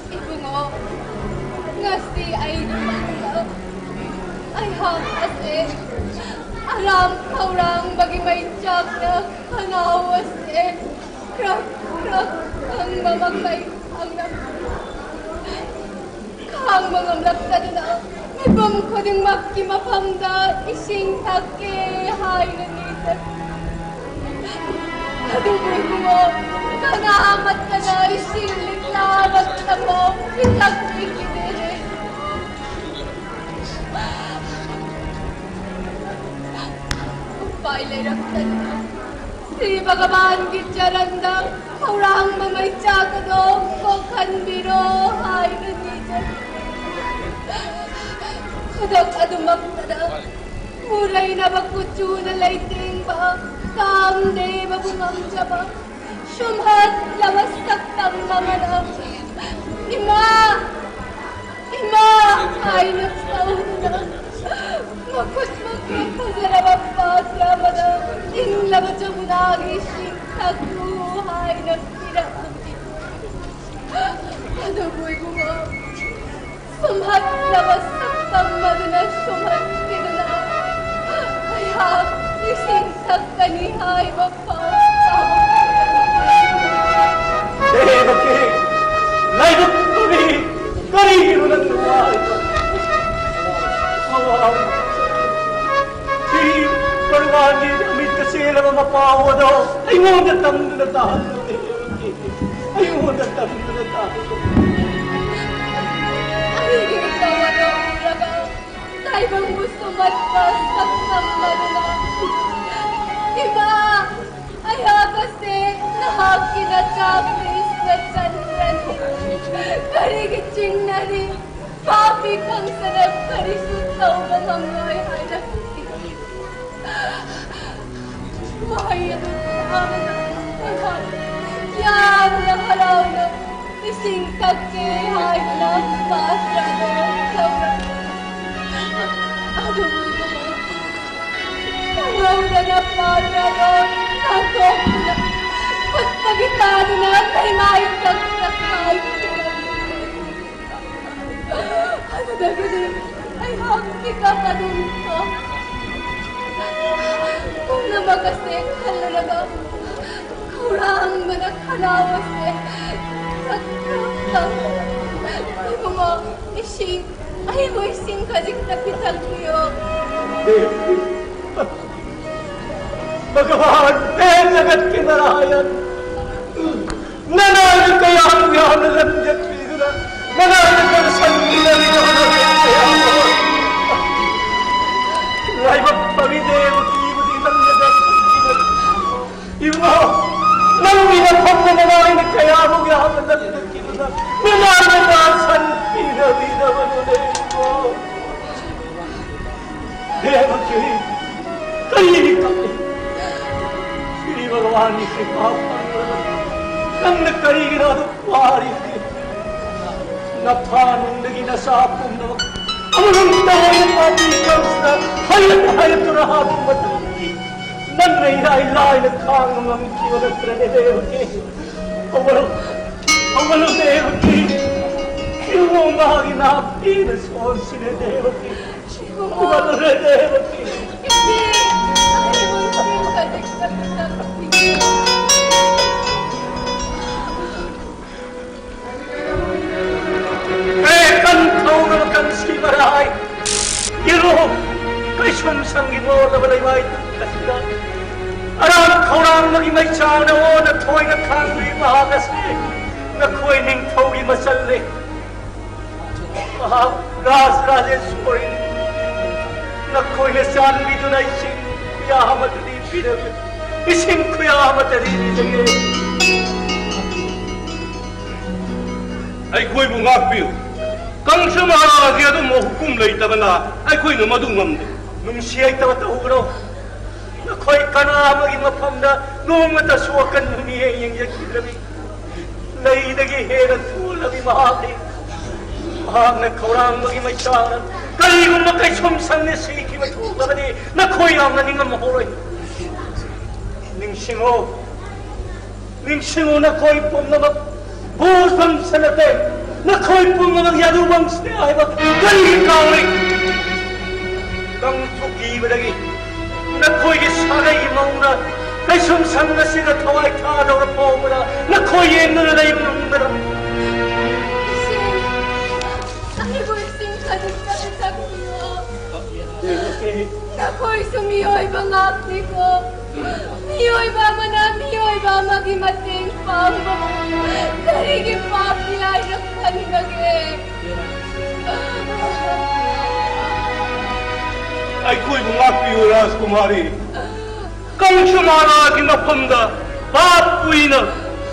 Ibungo, ngasti ay lumanglaw. Ay hakas alam kaurang bagi may tiyak na kanawas krak ang mamagmay ang kang mga mlakad na ibang ko ding makimapangda ising take hay na nita. Kaduboy mo, kanahamat ka na ising liklamat na mo, pinag-ikidere. Pailay raktan na, si bagaman gitjaranda, kaurang mamay tsakado, kokan biro hay na nita. Kadak adumak tada, mulay na bakutsu na lighting ba, kamde babungam jaba, syumhat lawas taktam mga na. Ima, ay nagsaun na. Makut kazarabang patra mana, inlabat sa munagi takbuhay nagtira. Kaduboy ko nga. Sumhat lawas taktam maduna sumhat kinuna. Kaya isingsak kanihay mapapasama. Devaki, laibot tuli, karihiro ng lumahay ko. Awam, si Parwani damit kasi lang mapawa daw. Ay mo natang natahan mo, Devaki. Ay mo natang natahan mo. Tayo bang gusto magpasak ng malala? Diba? Aya kasi nakakinachapis na chandran. Karigitsing na rin. Papi kang sarap karisutaw na mamay hanap. Mahayad ang aman. Yan ang halaw na ising kakihay na pasrado sa Aduh, Tangaw na pasrado ako na pagpagitado na tayo kagkakay. Ano na ganun ay happy ka pa dun ko. Kung namagasi kalalaga, kurang manakalawas ay mga ising, ay mo ising kajik-tapitag niyo. Bagawan, lagat kinarayan. Nanalo kaya ang yan na landyat pino na. Nanalo ka sa nila rin ako na kaya mo. भगवान की कृपा कन्न करीगी ना तो पारी न थानुंदगी न सापुंद अमरुंदा है पापी कंस्ता हय तो रहा मतंगी नन्ने इलाई न खांग मम कीवल प्रणे देवकी अवलो देवकी क्यों मागी ना पीर सोन सिने Devaki अवलो Devaki Krishna Janmashtani Aram Khorang Magi Mai Chana O Na Toy Na Kangri Mahagasi Na Koi Ning Togi Masalli Mahag Ras Rajeshwari Na Koi Na Sanvi Dunai Singh Kuyahamat Di Pinav Ising Kuyahamat Di Jage Ai koi bu ngak piu kang sama dia tu mau hukum lai ta bana ai koi no madu ngam de Nungsiay tawa taugro na koi kana magi mapamda nungata suwakan niye yang yakidrami lai dagi hera thulabi mahagri mahag na kaurang magi may chara kali kung makay sumsang ni siki matugabani na koi ang naningam mahoroy ningsingo na koi pum na magbusang sanate na koi pum na magyadubang sinay mag kali kawin Kang tugi lagi, nak koi ke sarai mauna, kay sumsang na sila tawai kada or pawala, nak koi yen na nalay muna. Ay busing kaligtasan sa kuya. Na koi sumiyoy bangakti ko. Miyoy ba miyoy ba magimating pa mo. Karigi pa pilay na kanigage. ai koi bu ngak piu ras kumari kang sama ki mapamda bap puina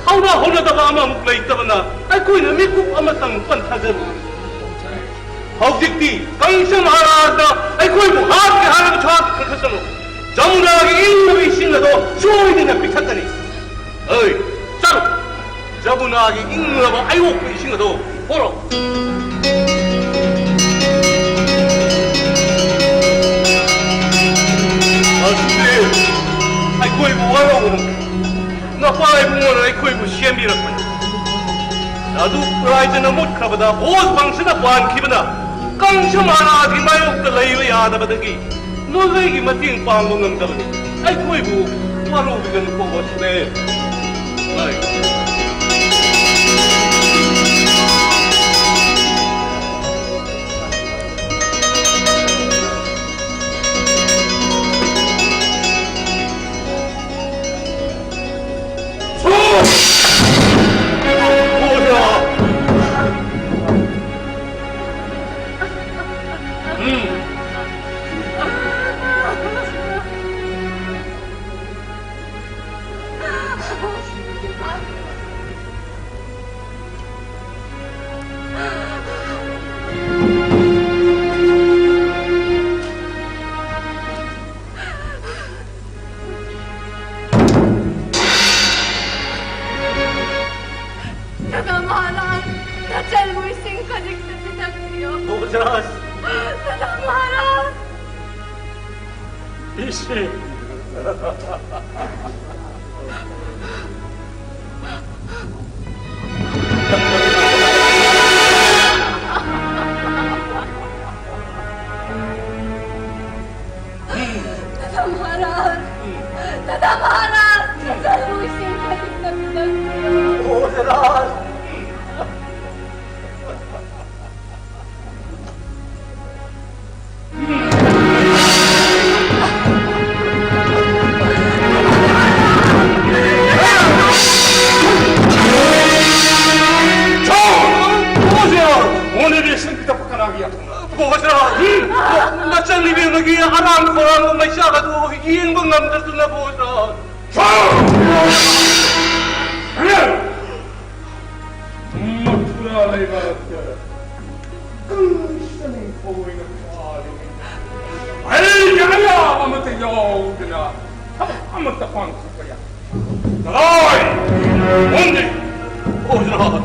hauna hona da ba ma muk lai ta bana ai koi na mi ku amatang pan thajar hawdikti kang sama da ai koi bu hat ke haram chhat khasano jamuna gi in bi sin do soi de na pikhatani ai chalo jamuna gi in ba ai wo bi sin do horo ai koi bu wala wala na pai bu wala ai koi bu siam bi rakman adu prai jana mut khabada bos bangsina ban khibna kang samara gi mayok ta lai ya da badagi no lai gi mating pang ngam da bani ai koi bu maru bi gan ko wasne ai levante. Kunsten får ingen farlig. Hej, ja, om inte jag na. Om inte fanns på jag. Drai! Undi! Ora!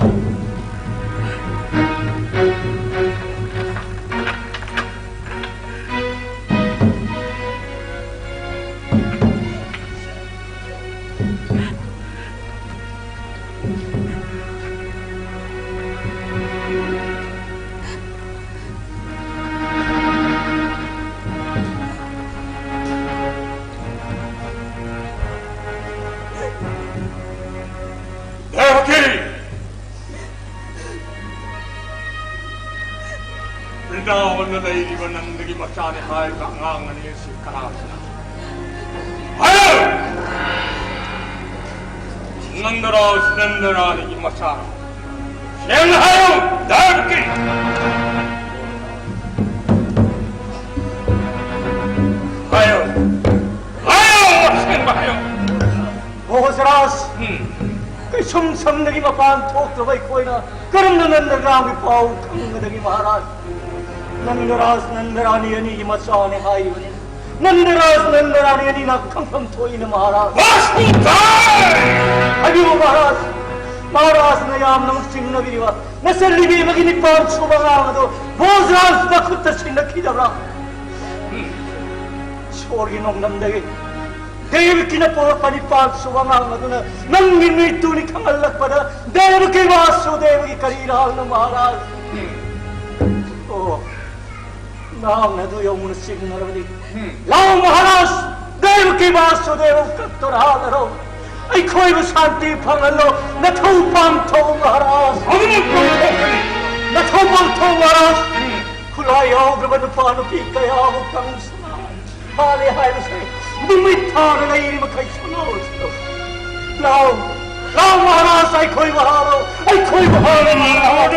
Brindavan na nailiwan ng naging masyani hay kaangangan niya si Karasana. Ayaw! Nandara naging masyani. Siyang ayaw! Dagi! Ayaw! Ayaw! Siyang ayaw! Bohos ras! Kay sumsam naging mapantok na ko'y na karam na nandarami pao kang naging maharaj. Nandarani yan ni masani hayo ni. Nandarani yan ni nakangkang to'y na maharaj. Basutay! Abi mo maharaj! Maharaj na yam ng sing na biriwa. Nasa libi maginipang sumanga do. Bohos ras na kutasin na kidabra. Sorry nung namdagi. Dahil kinapura panipag suwangang na nanginito ni kangalak pa na dahil kiwaso dahil ikarirahan ng maharaj. Oh, naang na doon yung munasing na naman Lang maharaj dahil kiwaso dahil katurahan na raw ay ko'y masanti pangalo natupang tong maharaj. Ano mo po? Natupang tong maharaj. Kulayaw naman na paano pikayaw kang samahan. Hali-hali sa'yo. Bumitara na iri magkaisunod. Lao maharas ay ko'y maharaw. Ay ko'y maharaw.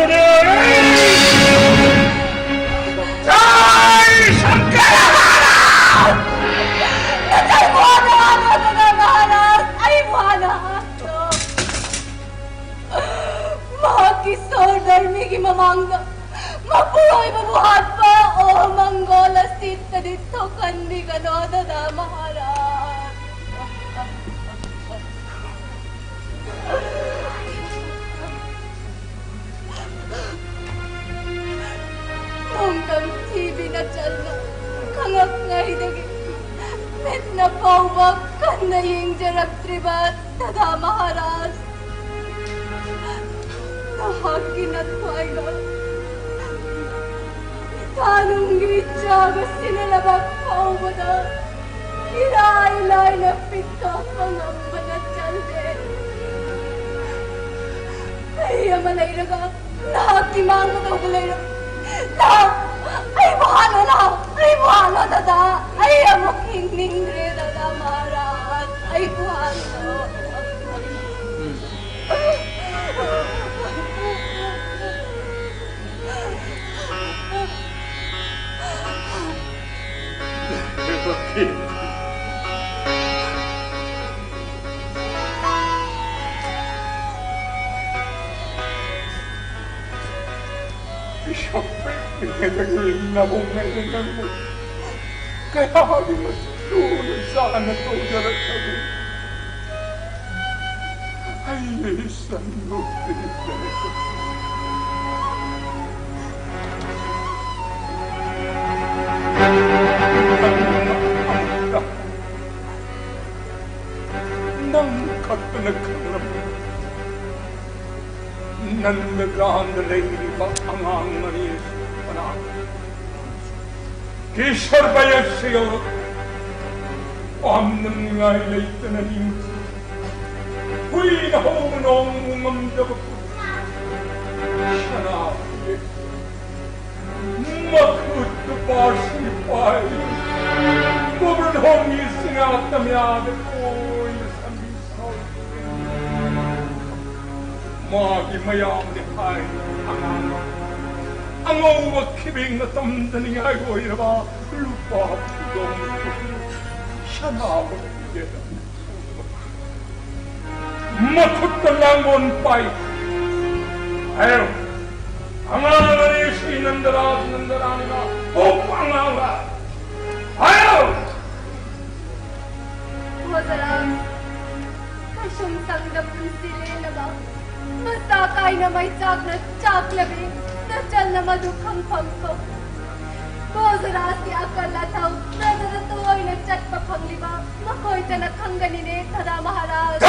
Ay! Sangkaraharaw! Ay, maharas! Ay, maharas! Makisorder migi mamangga. Mapuloy mabuhat pa o manggolas tita dito kandi ganoda na maharap. Nung kang TV na dyan na kangak ngay dagi met na pawag kan na yung jarag tribat tada maharas. Nahaginat ko ay na Tanong gitsaga sinalabak pa mo na Ilay-ilay na pita pangamba na tiyalde Ay, amalay na ka Nakakimang mo daw kulay na Ay, buhalo na Ay, buhalo na da Ay, amok hingning-re na da marat Ay, buhalo Siyempre, pinagaling na kong ngayon mo. Kaya kami matulog saan na ito darat sabi. Ay, isang lupi ko. Nang katanagkanam nandagaan na rin ba ang anganis anak kisar bayas siyo nang ngaylay tananim huy na hunong ungamdab siya na makutupasipay Gobernhong isingat namyada ko Magimayam ni Pai ang uwag kibing na tamdan ni Agoy na ba lupa pudong siya na ako makot na langon Pai ayaw 방황을 수 있는데라 듣는데라 아니나 꼭 방황라. 아유! Masalam, kasum sangda punsile naga, masakai na may chaklabi, na chal na madukhang pangko. Masalam si akala thaw, na naratuoy na chat pa pangliba, makoy ta na kangganine tada maharaj.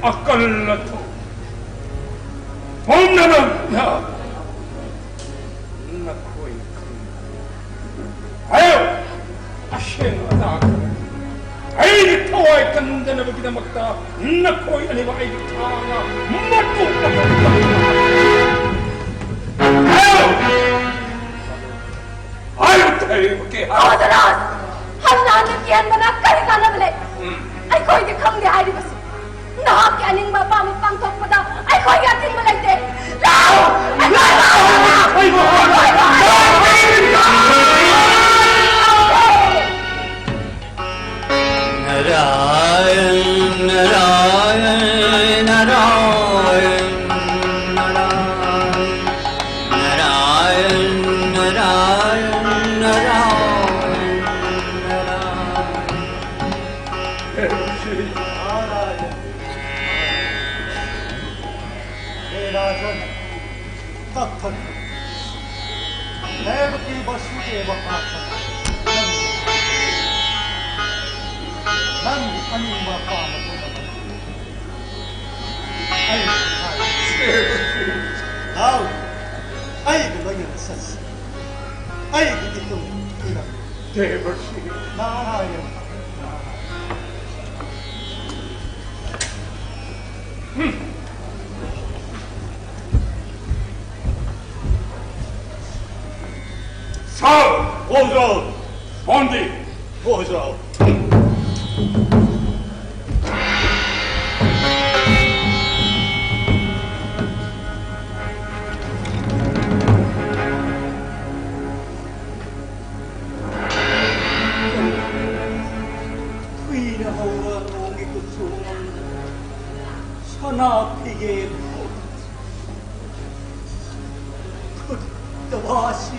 akala thaw, om naman ya. Ayo, asyeng anak. Ay ditaway kanda na bagina magta. Nakoy ani ba ay ditanga. Matu pa. Ayo. Ayo tayo ke. Masalam, hamnan kian bana kari kana bale. Ay koy di khang di ay di bas. Na ki aning ba pa mi pang thok pada. Ay koy ga ting balai te. Lao! Ay koy ba. Ay ba. Narayan, Narayan, Narayan, Narayan, Narayan, राजन तत्थन देव की वसुदेव नंद अनिम palm now ay gano'n sas ay dito ina Devarshi. Narayan Sal! Ozral Bondi! Ozral 하나피게 다시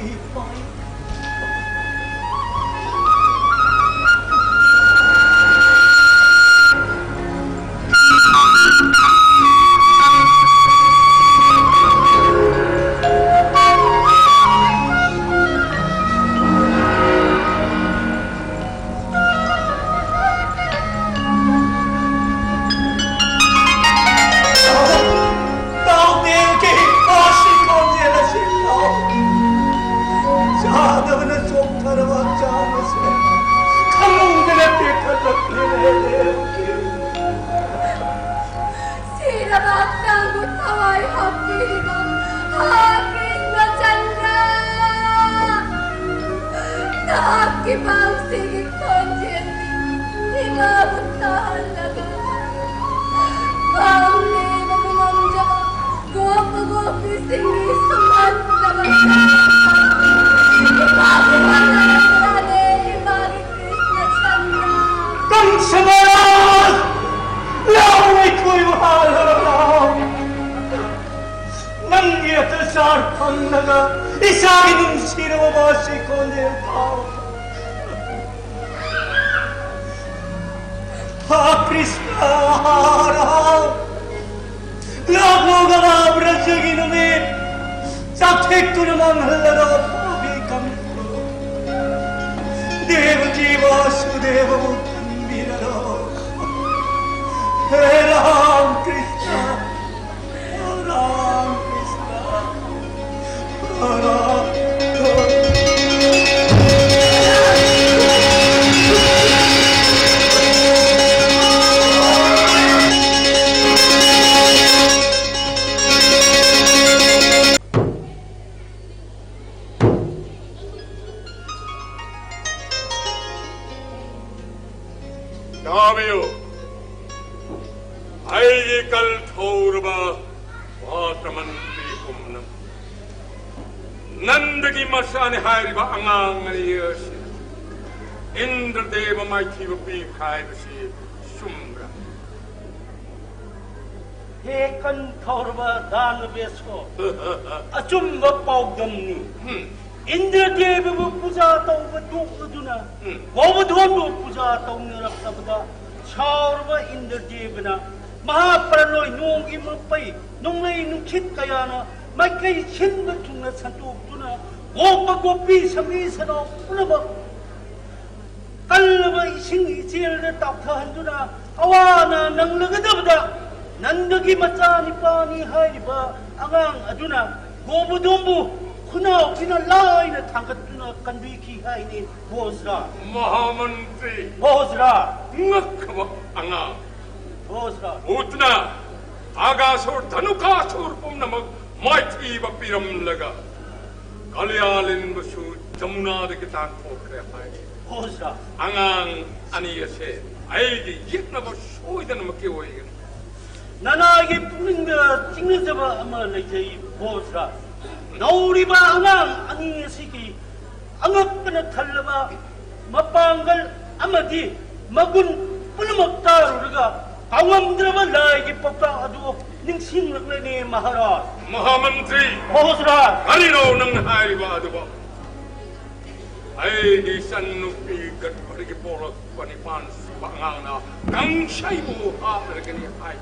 Krishna Lagoga Brajagino me Satektunaman Hallada Pabikam Devaki Vasudeva Miraro Ram Krishna Ram Krishna Ram Masani hariba angang aliyasi Indra deva maiti vapi khai vasi shumra 해간 타오르바 다르베소 아좀뭐 ጳ우덤니 인드데베부 부자 떠오바 독으두나 고부돈부 부자 떠오느랍사보다 차오르바 인드데베나 마하프라로이 농기 먹바이 농레이 농킷 가야나 마이카이 신도 중나 산독두나 고빠 고삐 삼리사나 뿌나바 깔르바 이싱이 제일에 딱타한두나 아와나 낭르가다보다 난덕이 마짜니 빠니 하이바 아강 아두나 고부돈부 쿠나 비나 라이나 탕가두나 간비키 하이니 보스라 마하만트리 보스라 응악하마 앙아 보스라 우트나 아가솔 다누카솔 뽐나막 마이티바 피람라가 갈리알린 부수 점나르게 단토크레 하이 보스라 앙앙 아니여세 아이기 옛나바 소이다는 먹게 오이게 나나에게 뿌린 거 찍는 잡아 아마 레이저이 보스라 너우리바 앙앙 아니여시기 앙악가나 탈라바 마빵갈 아마디 마군 뿌리먹다 우리가 강원들어봐 나에게 뽑다 아주 닝싱락레니 마하라 마하만트리 보스라 가리로 능 하이바 아두바 아이디 산누피 갓거리게 보러 거니 판스 방아나 강샤이부 하르게니 하이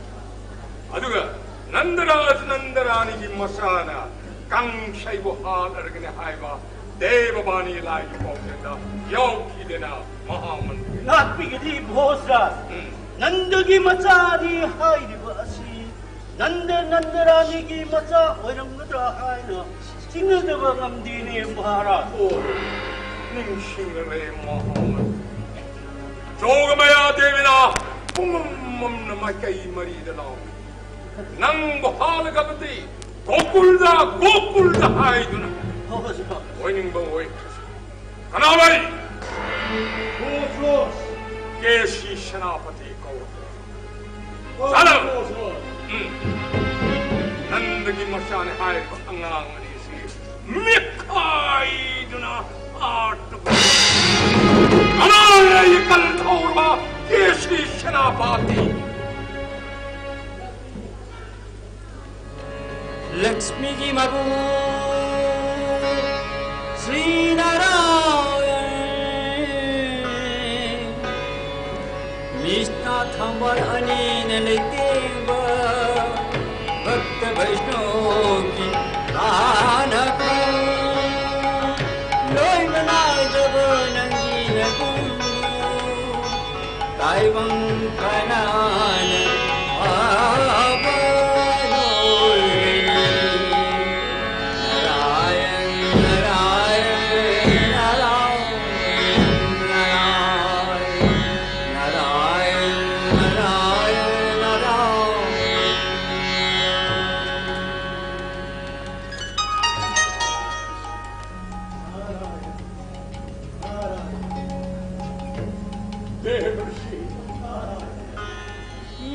아두가 난다라니기 마사나 강샤이부 하르게니 하이바 대바바니 라이기 뽑는다 여기되나 마하만트리 나삐기디 보스라 난덕이 마짜니 하이리바시 난데라니기 마짜 어령느라 하이나 찍는데바 감디니 마하라 오 닝싱레 마하만 조금해야 됩니다 뿜뿜 마이카이 머리들라 낭보 하르가버디 고꿀다 하이두나 보스라 오이닝봉 오이 가나바리 계시 세나파티 고 사람 난드기 마샤네 하이 앙앙아니시 미카이드나 아르고 가나라이 칼토르바 계시 세나파티 Lakshmi की मगु श्री नारायण निष्ठा थंबर अनीन लेतेब भक्त वैष्णव की आनक लोई बनाए जब नंगी नगुंगु ताइवं Kanan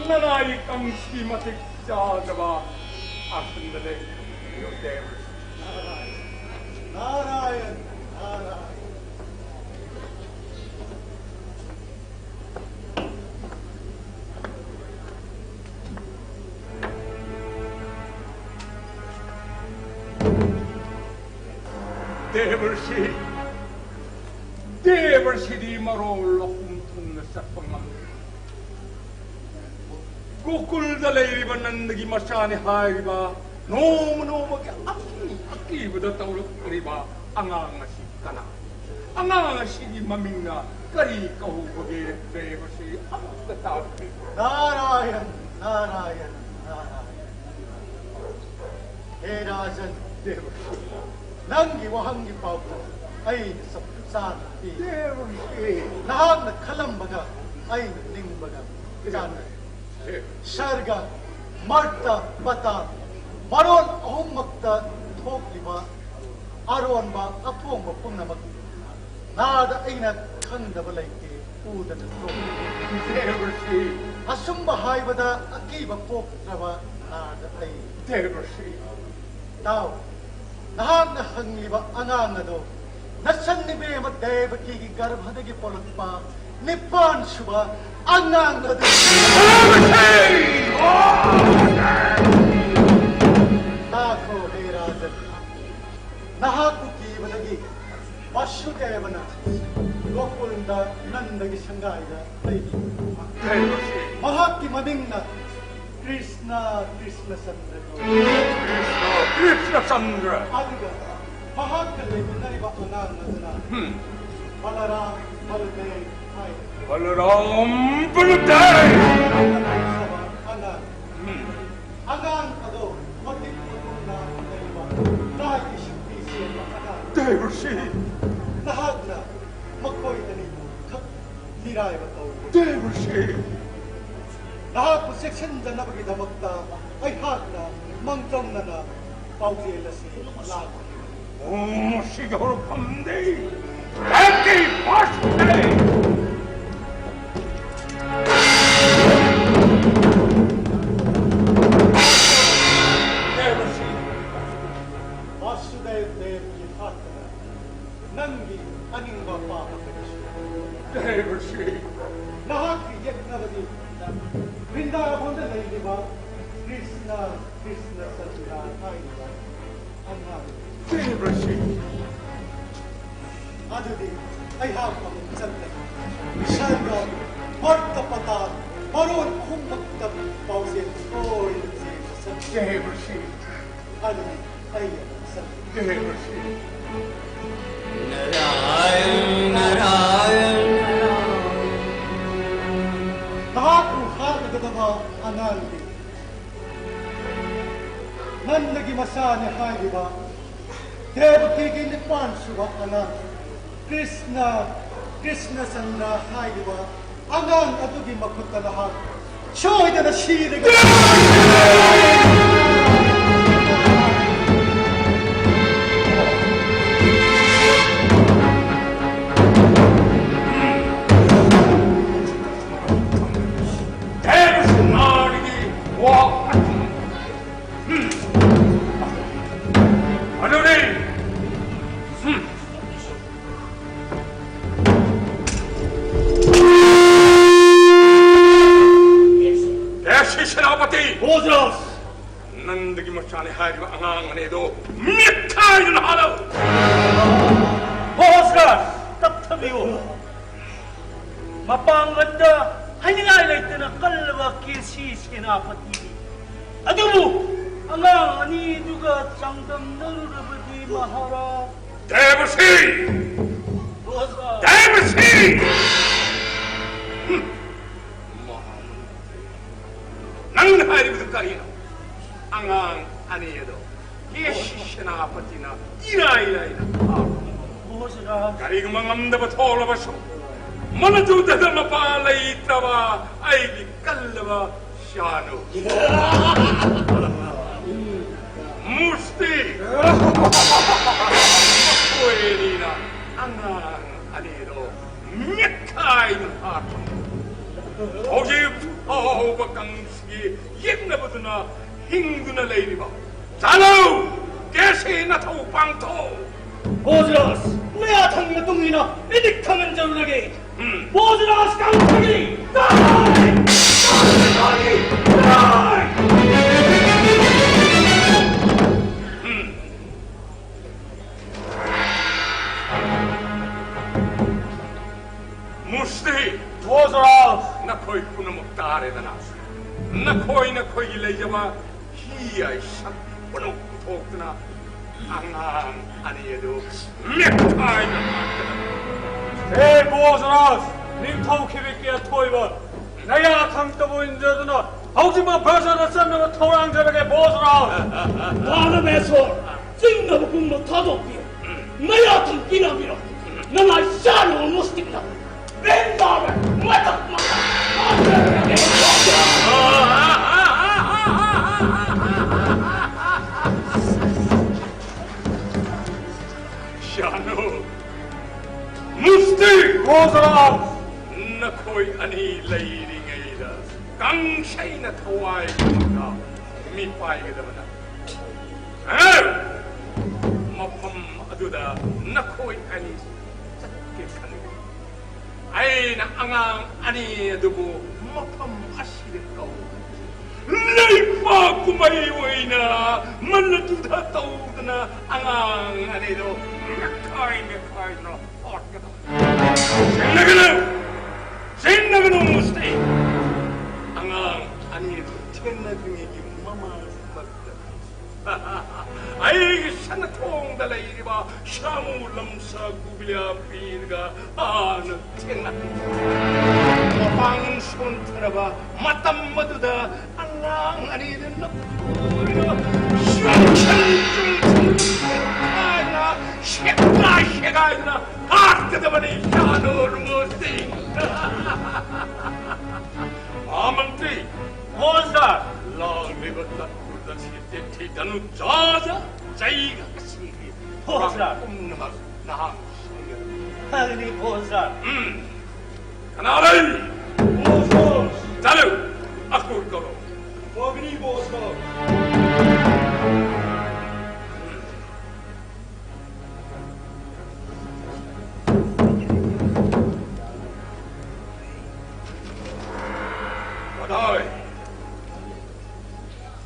나나이 깡시마틱 자자바 아픈데네 요대 나라연 대벌시디 마로올라 훔퉁나 싹방만 고꿀달레이리바 난느기 마샤니 하이바 너무너무게 아끼보다 떠오르리바 앙앙아시 까나 앙앙아시기 마밍나 까리 까우거게 대벌시 아무것도 따르기 나라연 해라전 대벌시 낭기와 한기 빠고 아이 섭산이 대벌시 나한나 칼람바가 아이 닝바가 짠 샤르가 마르타 바타 마론 어음막다 톡리바 아론바 아퐁바 뽕나막 나다 아이나 칸다바 라이테 우다다 톡 대벌시 아숨바 하이바다 아키바 poka라바 나다 아이 대벌시 나우 나한나 항리바 앙앙나도 나산니베 마 대버키기 가르바다기 폴락바 Nippon Suba, Angang na din. Nako, hey Rajan. Nahakuki managi. Vasudeva na. Gopulda nandagi sangaya. Mahaki maming na. Krishna Sandra. Krishna Sandra. Aduga. Mahakali binariba anang na. Balaram Balde. Balaram Balde. Angang ado. Matipulong na binariba. Dahil isang pisiyang makanan. Devashi. Lahat na magkoy na nito. Niray ba ito? Devashi. Lahat po seksyon dyan na magkita ay hat na mangtong na paugila si Lago. Oh, siguro pandi. Happy birthday! Devashi. Vasudev Dev ki hat na nangi aning mapapakalisyo. Devashi. Lahat kiyek na ba di Vrindavan na di ba? Krishna Sandra ay ba? Ang namin. Devashi. Ano di ay hapang sandali. Siyanga, martapata, maroon kung magtapausin. Oy, sandali. Devashi. Ano di ay sandali. Devashi. Narayan. Nakakuha na gadama anal di. Nan nagimasa ni hay di ba? Deva kigin ni Pansuwa anal. Krishna Sandra hay di ba? Angang ato di magpunta lahat. Choy na nasiri ka. Nandagi Janmashtani hari angang anedo mikai na halo. Oscar, taptabiyo. Mapanganda, haningay na ito na kalwa kisi sinapatili. Adumo, angang aniduga sangdam narurabadi mahara. Devashi! Oscar. Devashi! Nang hari betul kahina. Angang anedo kisi sinapatila ina. Oscar. Kari mangamda bathola baso. Manatuda na mapalay trawa ay kalwa shano. Musti. Pwede na angang anedo mikai ng hato. Oji bakang sige yek na bato na hindu na lady ba. Salo! Kesi na taupang to. Oscar, mayatang na tungina, iniktaman dyan lagi. Oscar, kangkagi! Die! Musti! Oscar! Nakoy kuna muktare na nas. Nakoy ilajama hiyay sa punong tok na angang anedo mikai na hato. Hey, Oscar, 님 타우키비키야 토이바. 내가 강떠보인자도나 하우지마 버셔나 쌈나가 토랑자에게 Oscar. 나는 애서 찡나고 군도 타도끼. 나야 등기나비로. 나나 샤노 무스틱다. 벤다베 마닥 Shano Musti Oscar. Nakoy ani lady ngaida kang shay na taway ka mi pay ka naman mapam aduda nakoy ani sakit kanina aina angang ani adubu mapam asirikaw. Laipa kumayuina manatuda taudana angang ani do ngakay na orkata. Sinagano musti angang ani do tenagni mama magda. Ay sana tong dalay diba shamulam sa gubilya pirga ana tenag. Mapangsun teraba matam maduda angang ani do nakura ana shekla na harta da bani shanur musti. Amantri Hoza, long live the Danu Jaja, Jaiga, Hoza, Nahang. Hari Hoza, Kanari, Bozo, Talu, Akur Goro. Mogni Bozo. Padai,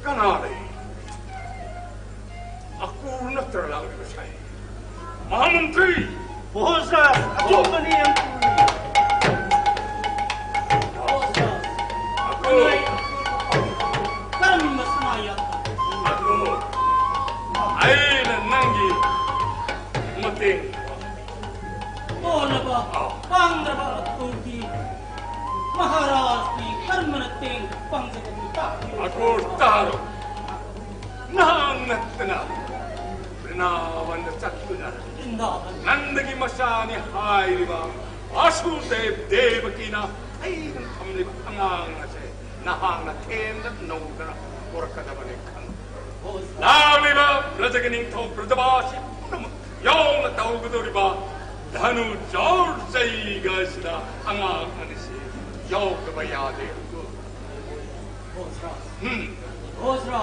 Kanari. Akur na terlang say. Mahamantri, Hoza, Company and Akur, Kami mas maya. Akur. Ay na nangi, mating. Ona ba? Pangda ba kurdi? Maharaj di karmanating pangjagamita. Akur taro. Nangatna. Rinawan na sakuna. Indahan. Nandagi masani hai riba. Asu devakina. Ay ng kamli angang na siya. Nahang na tenda nongda. Korkada balikan. Hoza. Lami ba? Rajaganing to pradabasi. Yung na tawag ito riba. Danu George gasida angang na siya. Yung kabayade ko. Hoza. Hoza.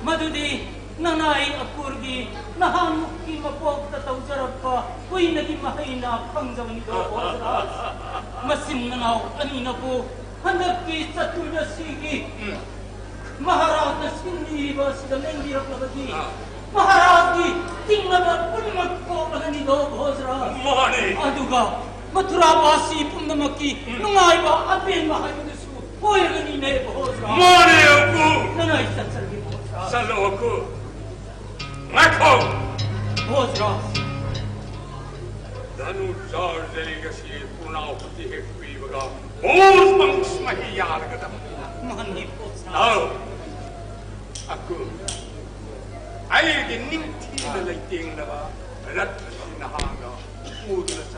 Madudi nanay akurgi nahamukki mapog tataw sarap ka kuy naging mahina pangjawan nito Hoza. Masin nanaw anina po hanapki sa tulya sige. Maharaj na siniba sila nangirap na bagi. Maharaj di tingnan na punmat ko na nito Hoza. Money. Aduga maturabasi pumnamaki nungay ba apin mahayunusu hoy ganine Hoza. Money ako. Nanay sa sarili Hoza. Sa loob ko. Ngako. Hoza. Danu George kasi punaw pati hekwi baga. Bos mangs mahiyar ka tama. Manipur. Now, ako ay gininti na laiting na ba rat na sinahanga udo na sa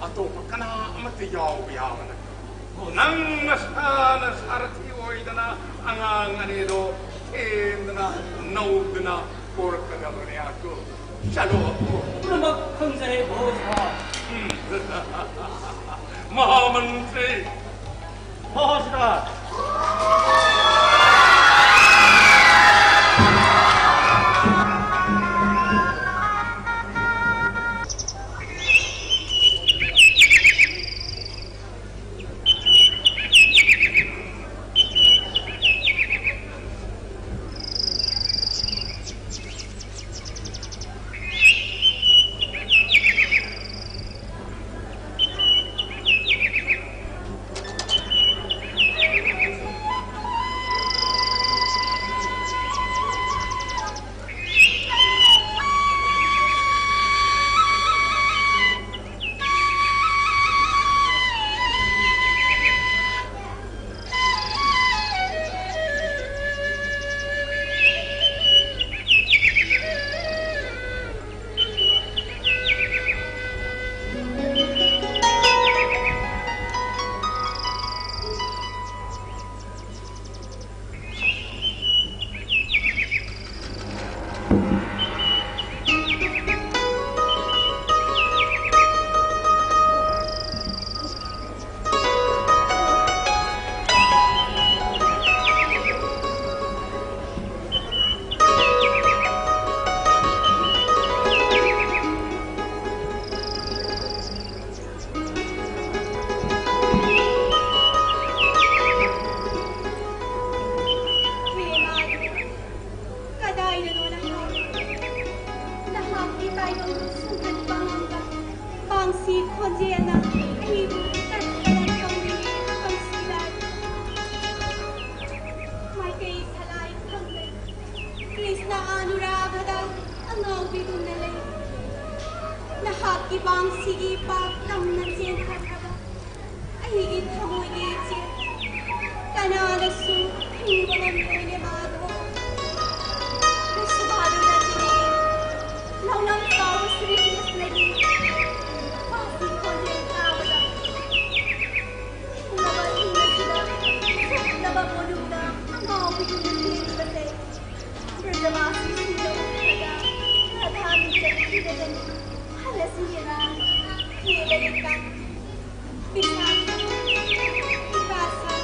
ato pagkana amatiyaw-yaw na nang nasana sarati oy na ang anido na naud na por kagano ni ako salo ako Magkangzay Hoza. Mahamantri Hoza. Krishna Anuragada angawbiguna lay. Nahakibang sige pa ng nandiyan kakaba. Ahigit hamoy gitsin. Kananasu hinggalan ko ni Madho. Nasubado na tinig. Launang tao sirilis lagi. Pasig ko na ikawala. Nabahin na sila. Nababulong na angawbiguna tinigbatay. Berdamasi sila kada. Kadhamin sa kinagan. Halasira. Hilalikang. Bisasa. Ibasa.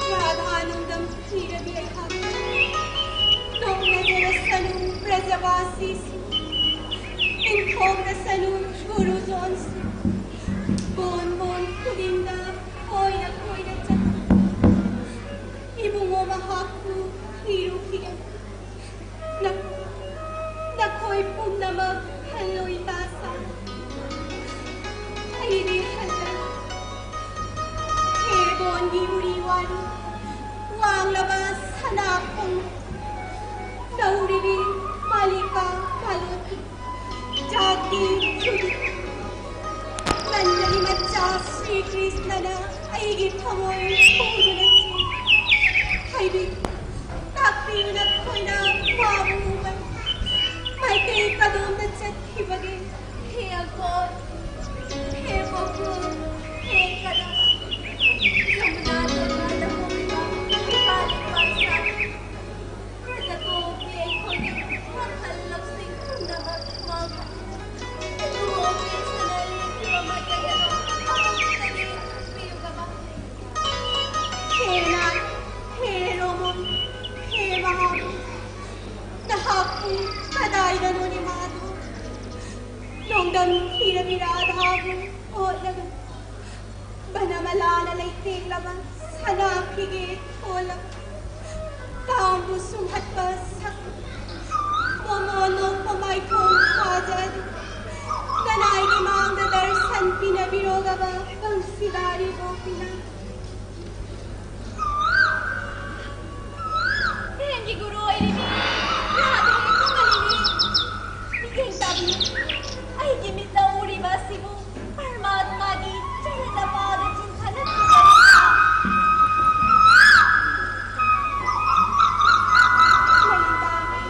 Radhanong dam hirabiyakam. Nung nadarasanong prajabasis. Inhong nasanong guruzons. Bon kulinda. Hoy na chat. Ibungo mahaku. Hirukigan. Nakoy pumnamag. Haloy tasa. Aydi halal. Hebon giuriwan. Wang labas hanapong. Nauriri malika kalot. Jati sudit. Nandali matcha Sri Krishna na aigit hamoy pugunatsi. Haydi takpil na koy na wabuman. May kay kadom na chat hibagay. Hey agod. Hey bogod. Hey kadam. Samanado na namuliwa. Ibalik basa. Kada ko may konig. Makalag sing kundamat maga. Tuwagay sa nalit. Tuwamatayaro. Ang tali. Piyo ka ba? Hey na. Hey romon. Hey maham. Nahapu. Kaday na no ni Madhu. Nongdam hirabiradhavu. O lagan. Banamalana layting labas. Hanap higit olap. Tambu sumhat basak. Momono pamaitong kajad. Nanay ni Mang dadarsan pinabiroga ba. Bang sidari mo pinag. Hindi guru ay rin. Grabe ito malinig. Bigay sabi, ay gimita uri ba sibo? Parmat magi, tsara na pada cintanan kita. Malintangay,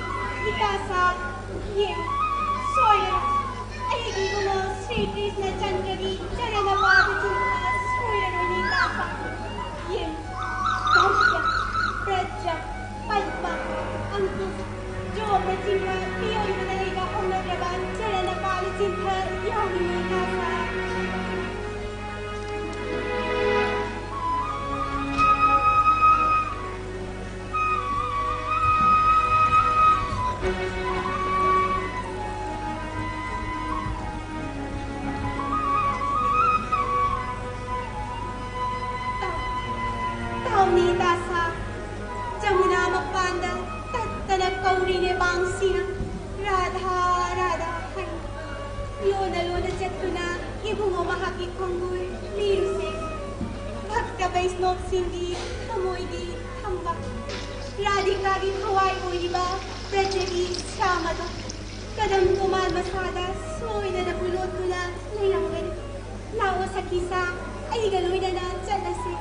ikasak, yem, soya, ay gigulo, Sri Krishna Chankari, tsara na pada cintanan, soya rin ikasak, yem, kausya, praja, palpa, angkus, jo prachinta, piyo yung naliga kong nagraban, tsara na pada cinta, yung ikasak. Tauni tasa, jamuna mapanda, tatanag kauri ni bangsia, radha hai. Lona chatuna, ibungo mahaki kongoy, lirusik. Bhakta Vaishnov sindi, kamoy di, hamba. Radhika di hawai uiba, prajagi shamada. Kadam kumal masada, soy na napulot ko na, layanggan. Lao sa kisa, ay galoy na chalasi.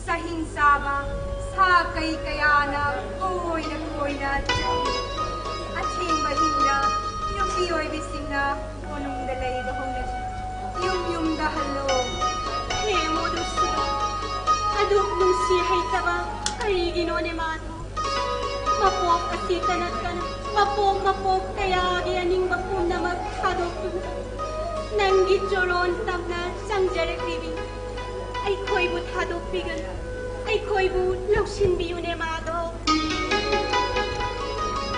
Sa hinsaba, sa kay kayana, na unong dalay bahong na yung dahalo. Hemo duso. Aduk nung sihay taba karigino ni Mato. Mapok asitan at ka na. Mapok kaya gianing bapun na magkadok na. Nanggit joron tam na sang jarek living. Ay ko'y but hadok bigan. Ay ko'y but luksin biyo ni Mato.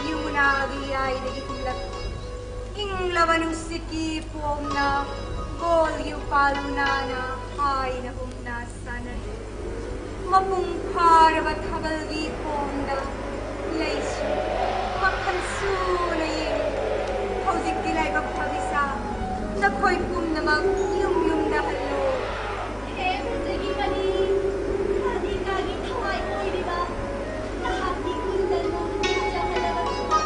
Yung nagiyay na gitulat. Ing laban ng siki pong na gol yung palunana ay na kung nasana. Mapungpar ba't habalgi pong na laisyo. Makansu na yung hauzik dilay bagpagisa. Na ko'y pum na mag-yung na halo. Eh, sige pa ni. Kagi taway ko, di ba? Lahat ni kundan mo. Kaya halaman mo.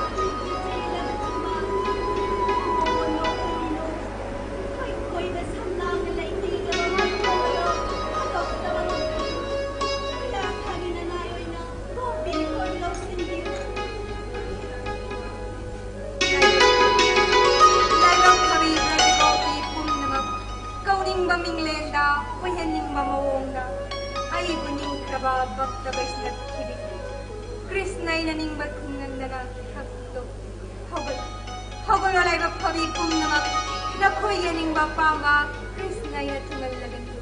Kaya halaman mo. Ono. Ko'y nasamlang alay tiga. Ono. Agak na mga kaya kagi na nayoy na. Kopi ko lang sindi. Lalong kami nag-gopi pum na mag kauning baming lenda, wayaning mamawong na. Ay buning krababak na guys na kibig. Krisna'y naning batungan na na hagdo. Hagol walay magpabi pum na mag nakoy yaning bapama. Krisna'y na tungal na ganito.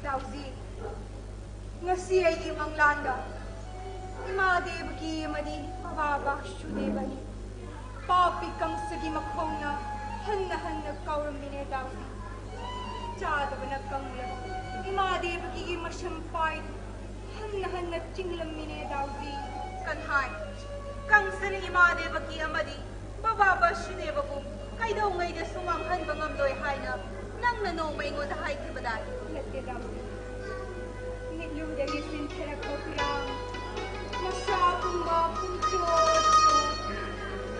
Dauzi, ngasi ay di manglanda. Imadev ki amadi mababashu devani. Papi kang sagi makhona hanna kauramine Dauzi. Chadavana kangla. Imadev ki mashampai hanna chinglamine Dauzi. Kanhai. Kang sani Imadev ki amadi mababashu devabu. Kaidaw ngay da sumanghan bangamdoy haina. Nang nanomay ngo dahay kibadai. Nagte Dauzi. Niludagi sinthera kopilang. Masapong mapungchot.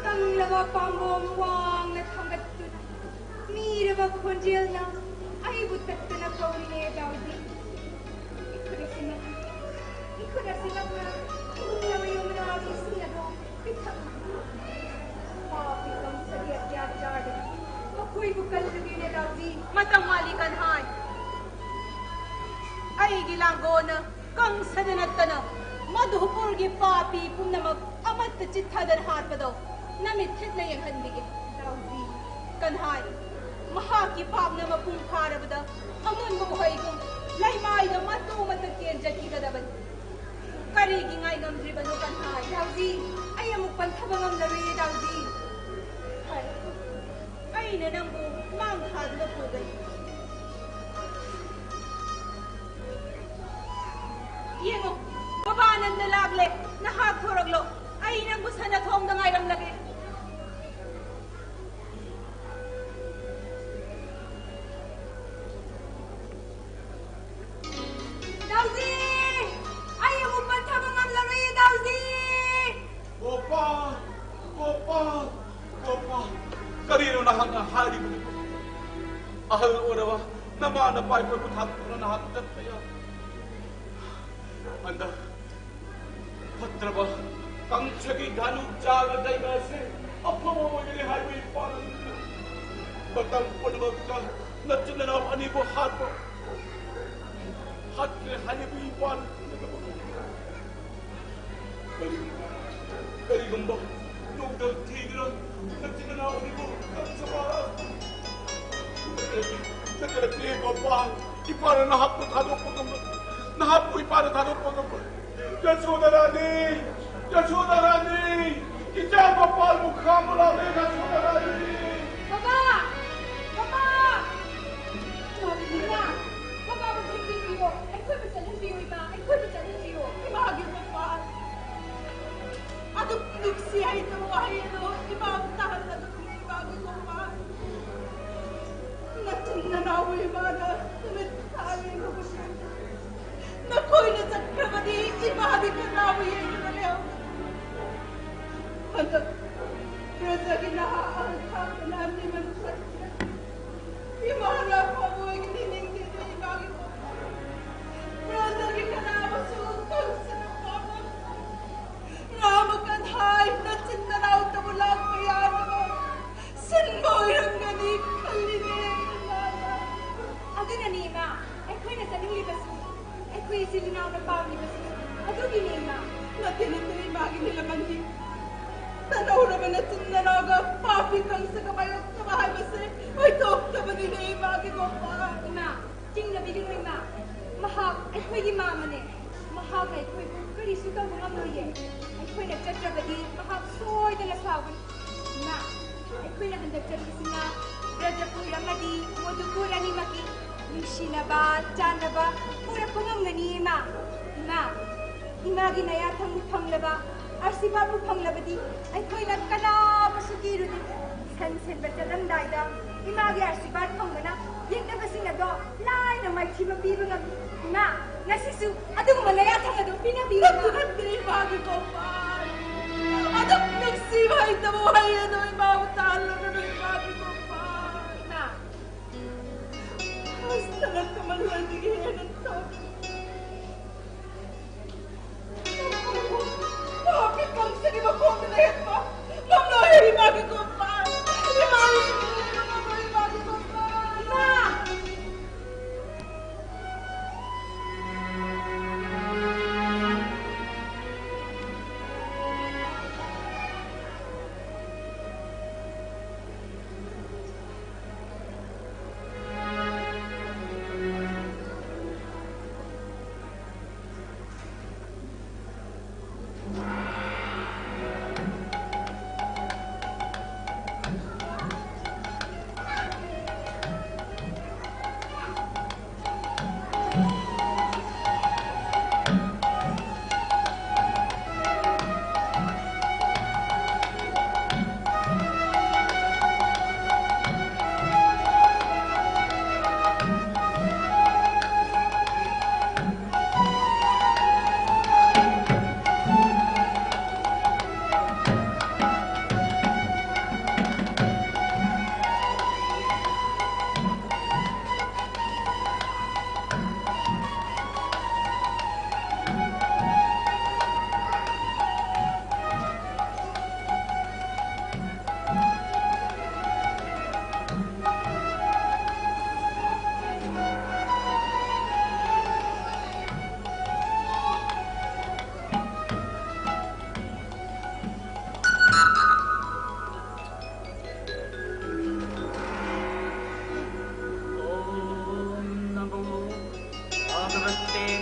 Tanglava pambong wang na tanggat tuna. Mirava khonjil na ay butat na kaurine Dauzi. Iko na sinak na yung nami sinado. Pitak. Papi kang sagiyat yad. Ako'y bukal lagi na Dauzi. Matamali kanhay. Ay gilanggo na kang sananat ka na. Madhupurgi papi pum namag amat na chithadan harpadaw. Namithit na yung handige. Dauzi. Kanhay. Mahaki pap na mapungkarabada. Amun mabuhay kong laymay na matumatagyan dyan kikadaban. Karigi nga'y gamdriban o kanhay. Dauzi. Ay amok pantabang ang lari Dauzi. Ay na nang manghad na pugay. Iyan o. Babanan na lagle, nahagturaglo, ay nang gusto na kong nangayram lagi. Dauzi! Ayaw mo ba tabang ang laro yun, Dauzi? Opa! Kanino nakakahali mo nito? Ahal o nawa, namanapay pagkutap ko na nahatat kaya. Anda, Patraba, kang sagi ganug jaga day kasi, apa mo nilihai mo yung parang nila. Batang po naman ka, natsunanaw anibo hato. Hat nilihai mo yung parang nila. Kaligong ba, nugdal tigran, natsunanaw anibo, kang sabara. Nagkalagli ko pa, iparang nahapot hadok po naman. Nahapoy para tayo po naman. Yasudarani! Kijay papal mukha mo lang eh, Yasudarani! Baba! Narinig na! Baba, magiging biyo! Ay, ko'y matsalin biyo, iba! Imagin mo pa! Adok siya ito, ay ano, ibang tahan na doon, imagin mo pa! Natunanawa yung mga namitali mo ko siya. Nakoy na sa kramadi, imahadi ka nawa yan yung naliyaw. Handa, rasa ginahaangkang namin manusat na. Imahanap pa mo yung nining dito, imagin mo. Rasa ginahawa sukang sa nakapon. Ramakanhay, natsindanaw tabulang mayana mo. San mo yung ganik kalinay, mama. Ado na nima, ay ko'y nasaling libas mo. Ay kuya silinaw na pao ni Basis. Ado ginima. Natinitiri bagay nila mandi. Tanaw naman na sinanaga. Papi kang sa kamayot sa bahay Basis. Ay tok ka ba nila yung bagay mo pa? Ima, ting nabiling mo ima. Mahag, ay kuya gimaman eh. Mahag ay kuya karisu ka mga moye. Ay kuya nagtatrabadi. Mahag soy na nasawan. Ima, ay kuya nahandag dyan kasi nga. Brada pura madi. Modukura ni Maki. Lushina ba, Jana ba, pura pangam nga ni Ima. Ima ginayatang mukhang laba, arsi ba mukhang laba di, ay ko'y nagkalaba sa tiro di. Sen ba talang dayda, Ima arsi ba pang gana, yung nabasing na do, lai na may timabibang nga. Ima, nasisu, adong manayatang nga do, pinabibang nga. At hindi bagay ko pa. Adong nagsibay na buhay na do, Ima, utalo na do, bagay ko pa. Ima, hasta lang kamaluan di kaya ng tawag. Bakit kang sa di ba ko pinahit mo? Mamlahi, bagay ko pa! Bagay ko pa! Ma!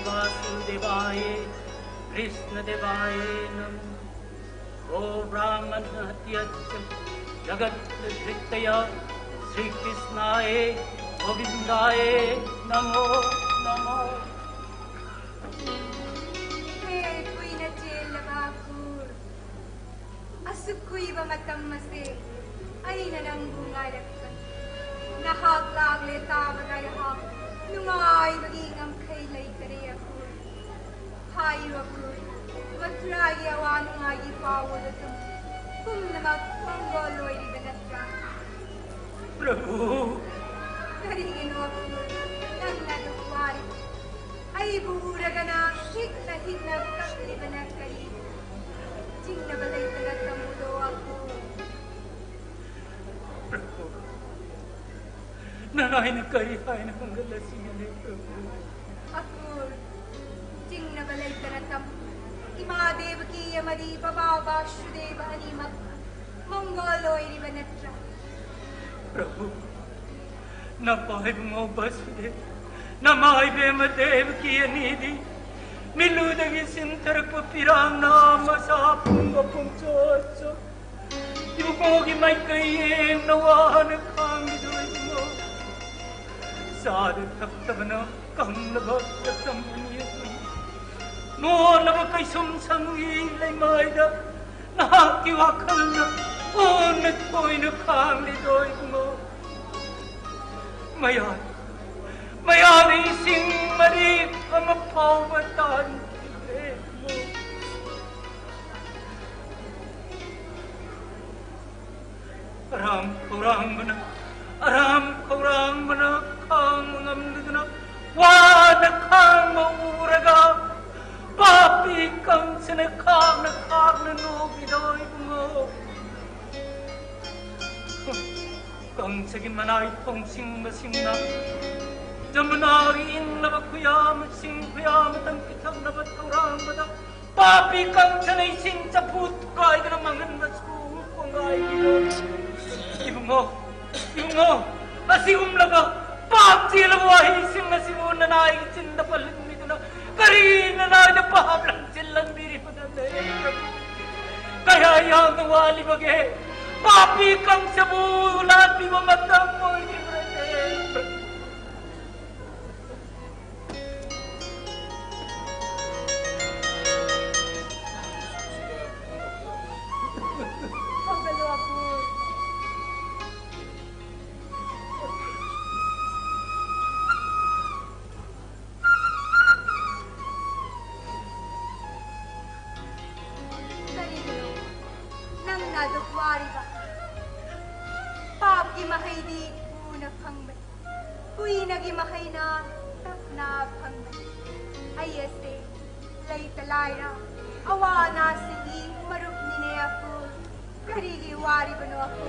वासुदेवाय कृष्ण देवाय नमः। ओ ब्राह्मण हत्यस्य जगत धृतय श्री कृष्णाय गोविंदाय नमो नमः। kuina chela kur asukui ba matam mase ay nanang bungalakkan nahaglag le tabagay ha nungay magingam kailay kare akur hayo akur matragi awan nungay pawol atum kung namak panggoloy di banatra प्रभु karigin akur nang nadupari ay buhuragana hikna hikna kaklibana kari jingna balay tagatamulo ako प्रभु नारायण करी हाय न मंगल सिंहले प्रभु akur jingna balay tagatam ima devaki yamari baba vasudeva animak mongoloy ribanatra प्रभु न पाए मो बसुदेव न my बेम देव की निधि मिलुदगी सिंथर को पिरांग नाम सापुंग पुंचोचो युगोगी मैं कहीं नवान खांग दोइमो साध तप्तवना कमल भक्त तमनिय मोलब कैसुम संगी ले मायदा ना की वाखलना ओन कोइन खांग दोइमो Mayari sing mari kamapawatan mo. Aram kurang mana kang ngamdana wana kang mauraga papi kang sinakang na nobidoy mo. Kang sagin manay tong sing masing na Jamunari in labakuyam sing kuyam tang kitang nabaturang bada papi kang sanay sing sa putkay ka namangan masung kungay Ibungo asing laga papsi lawahi sing asimun na nai cinta palin nito na karin na nai na pahablang silang diri pa na kaya yang wali bagay papi kang sabulat di mamatang mo pagalo ako Sarilo nang nadukwari ba Papi mahay di una pangman. Kui nagi mahay na tap na pangman. Ayeste, lay talayra. Awa na sige, marup nine ako. Karigi wari bano ako,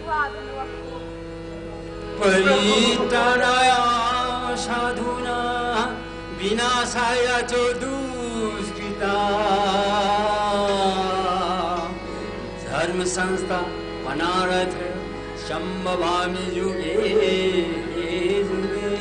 wabano ako. परितराया साधुना विनाशाय च दुष्कृता धर्म संस्था अनारथ शम्भवामि युगे युगे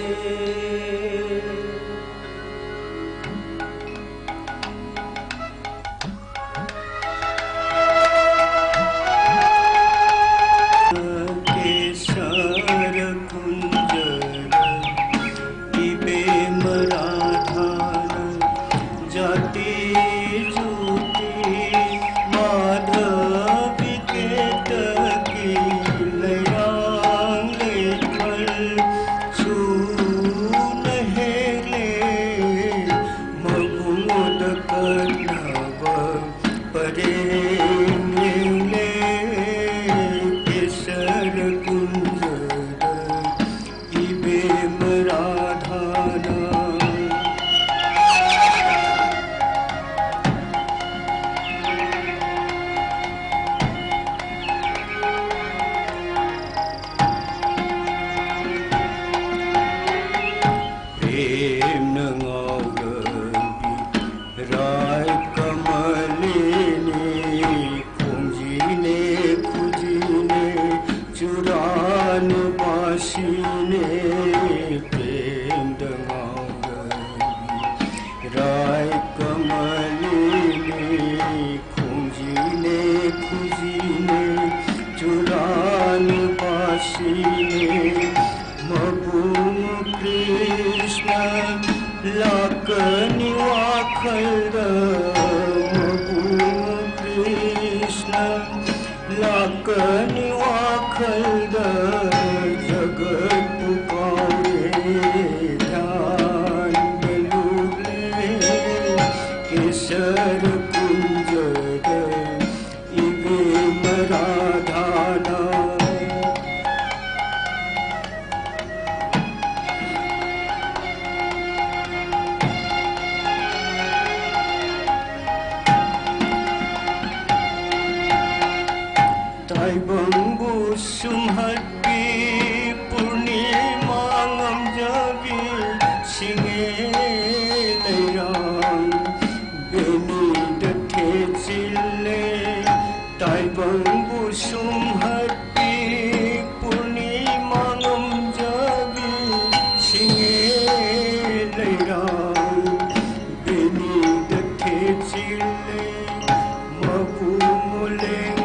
लाकनी वाखल कृष्ण लाकनी वाखल जगत पुकारे ध्यान बेलूले केसर कुंज इवे मराधाना Bambu sumhati purnimangam jabi singe layang beni dathe chille tai bambu sumhati purnimangam jabi singe layang beni dathe chille mabu muleng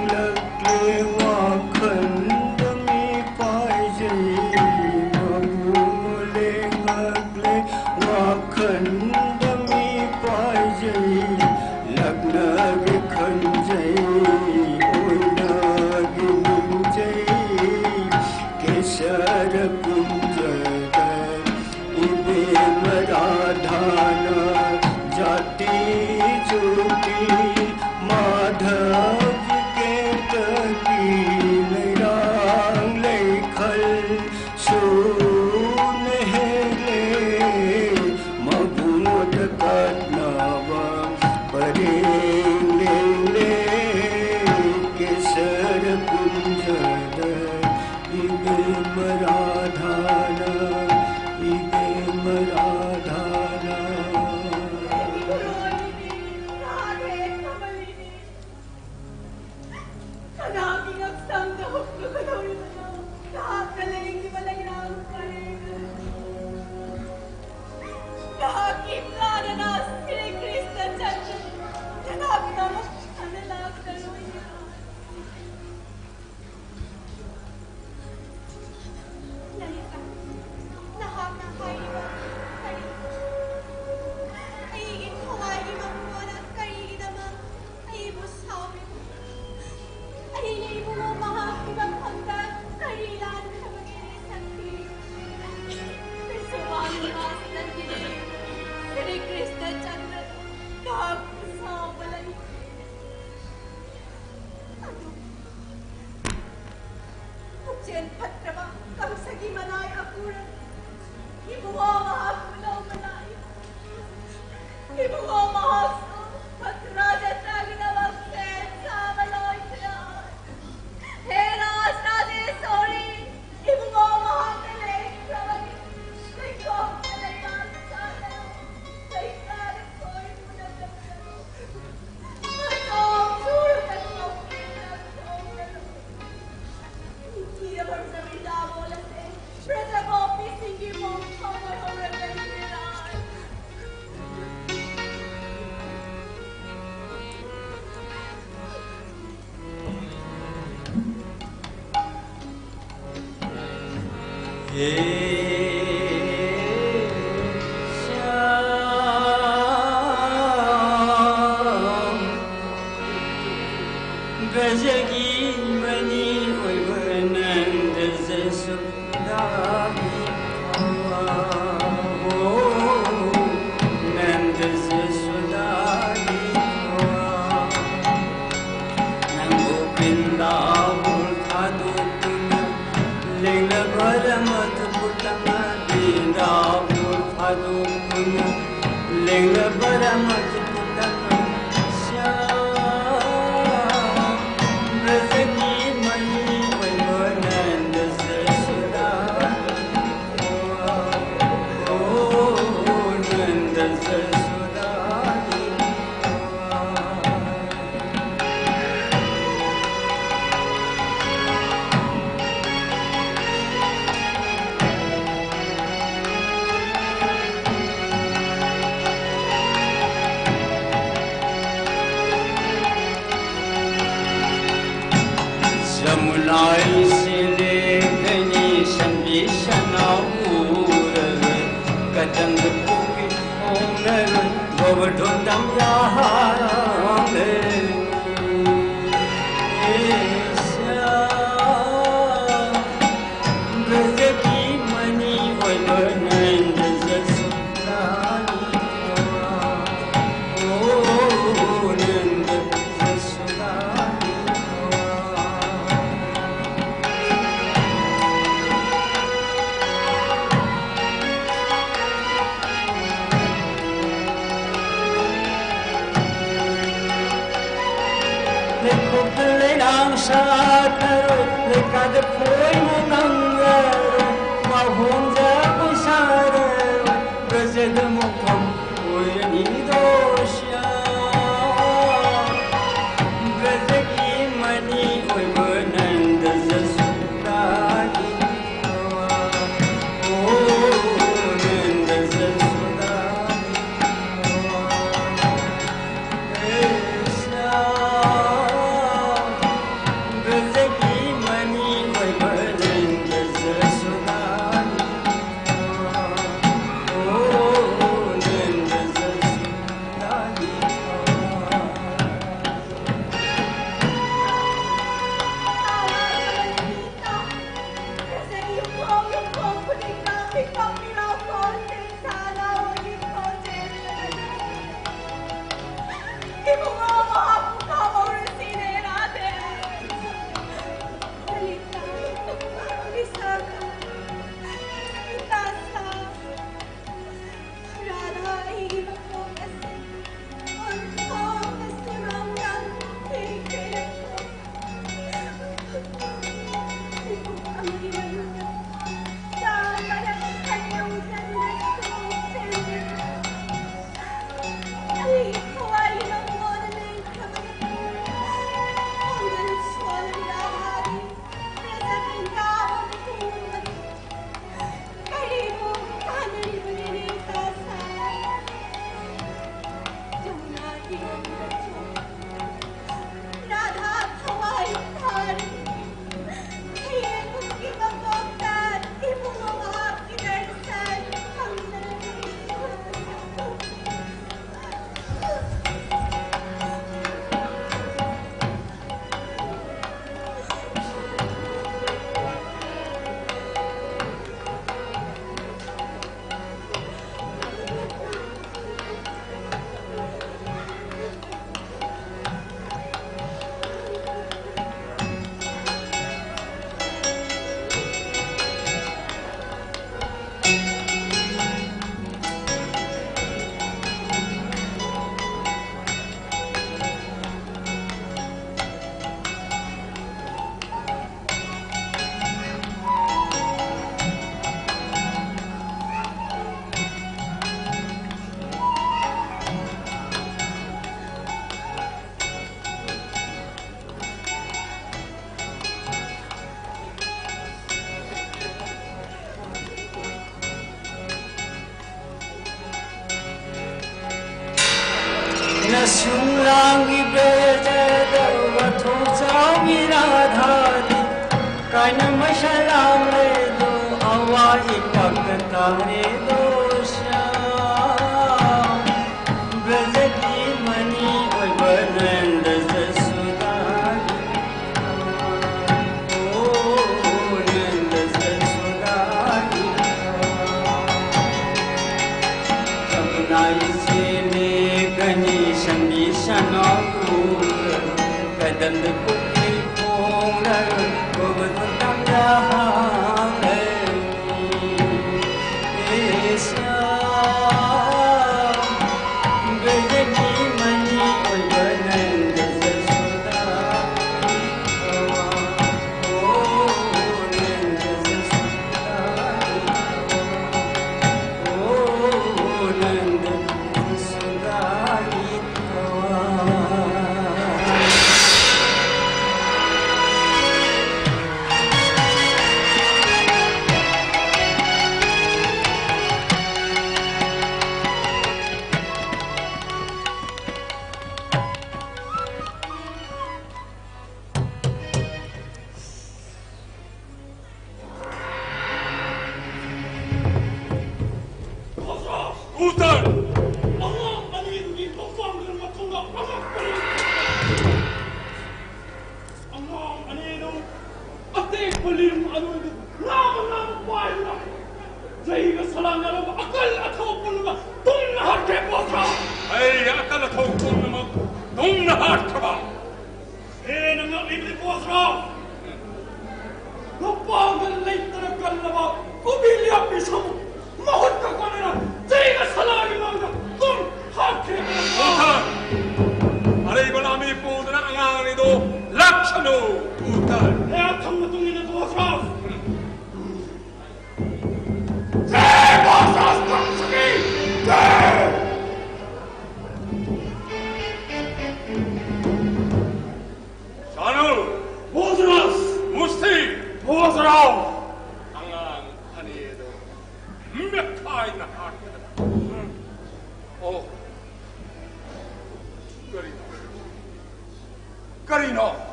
Kadang the Sunlangi brejada vatho chaviradhari kaina mashalam le do awai paktare dosha brajaki mani oi banand jasudari o nand jasudari sapnai se ne gani Shanapur, Kadam Kuki Pona, Govardhana Esa, Gajaki Mani, Olvanand Jasuda, Oh, Nand Jasuda, Oh, Nand Jasuda. 「 산호 우딸 내가 탕무뚱이는 도와서 제보사스 당신이 산호 보스라스 무스티 도와서라. 강한 아니에도 몇타이나 하거든. 까리나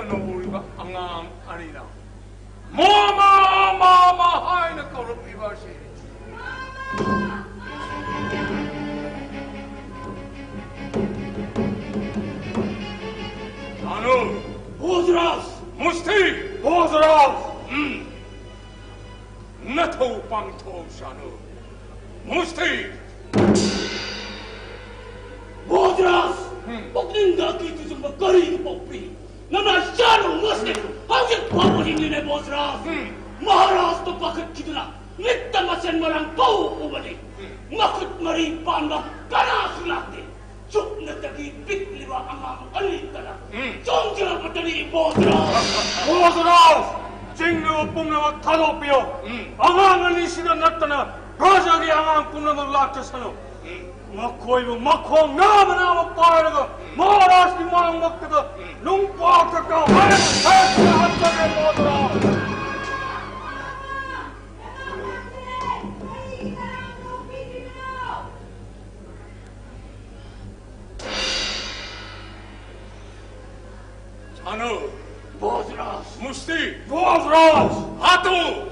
우리가 앙앙 아니나 마마 하이는 거를 비바시 나는 보스라스 무스티 보스라스. 나토 방토 샤누 무스티 보스라스 복린다 기트 좀 거리 복비 나나 샤로 무스티 하게 바보리네 보스라스. 마하라스 또 바깥 기드나 니따 마센 마랑 파우 오바니 마크 마리 반바 까나 술라데 죽나다기 빅리와 아마 알리따라 정자 바터리 보스라스. 보스라스 쟁르 뽕나와 타도피오 아강을 이시다 났다나 가자기 아강 뽕나와 락자사노 마코이고 마코 나마나마 빠르가 마라스기 마랑 먹다가 농박다가 하얀 한번에 보스라스. 자누 보스라스 무스티 보스라스. 아토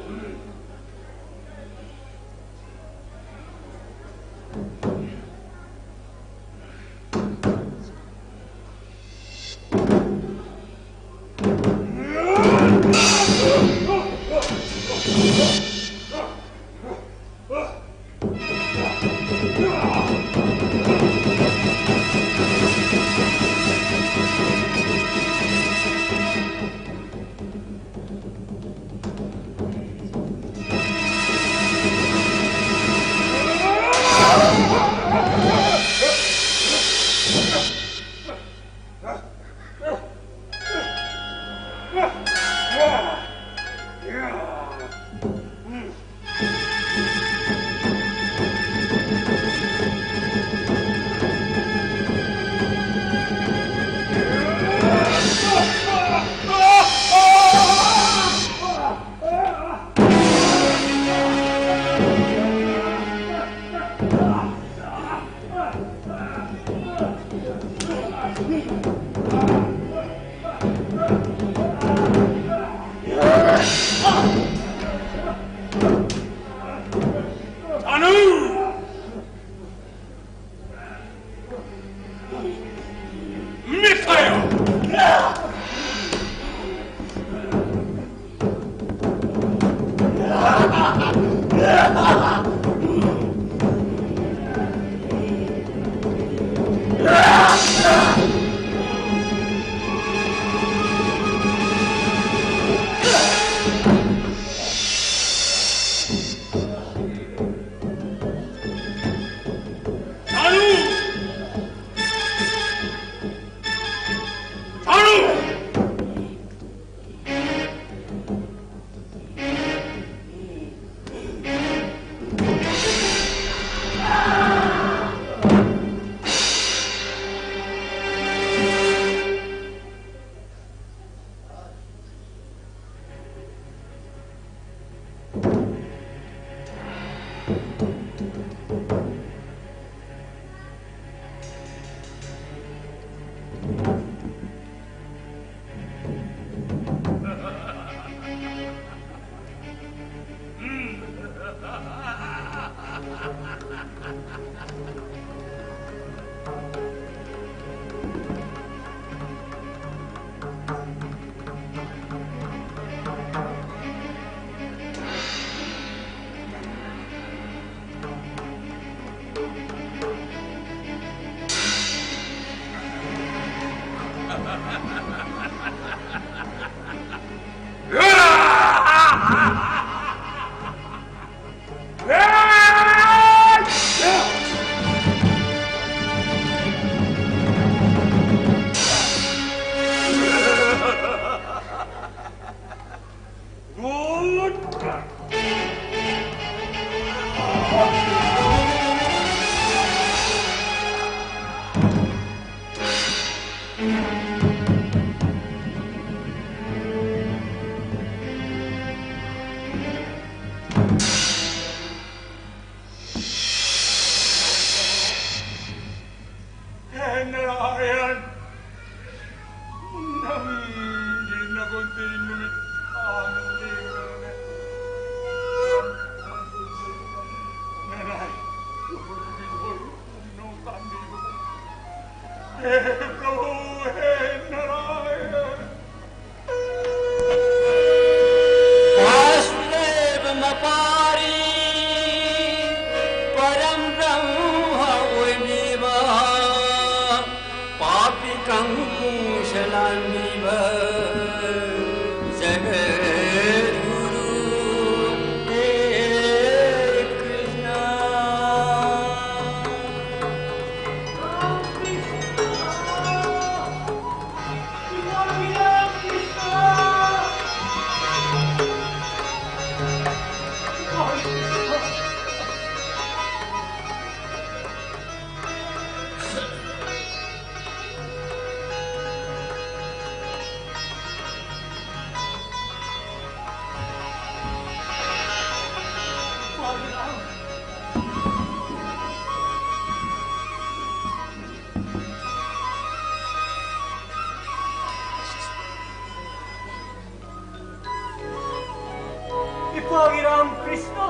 Ipagiram Krishna,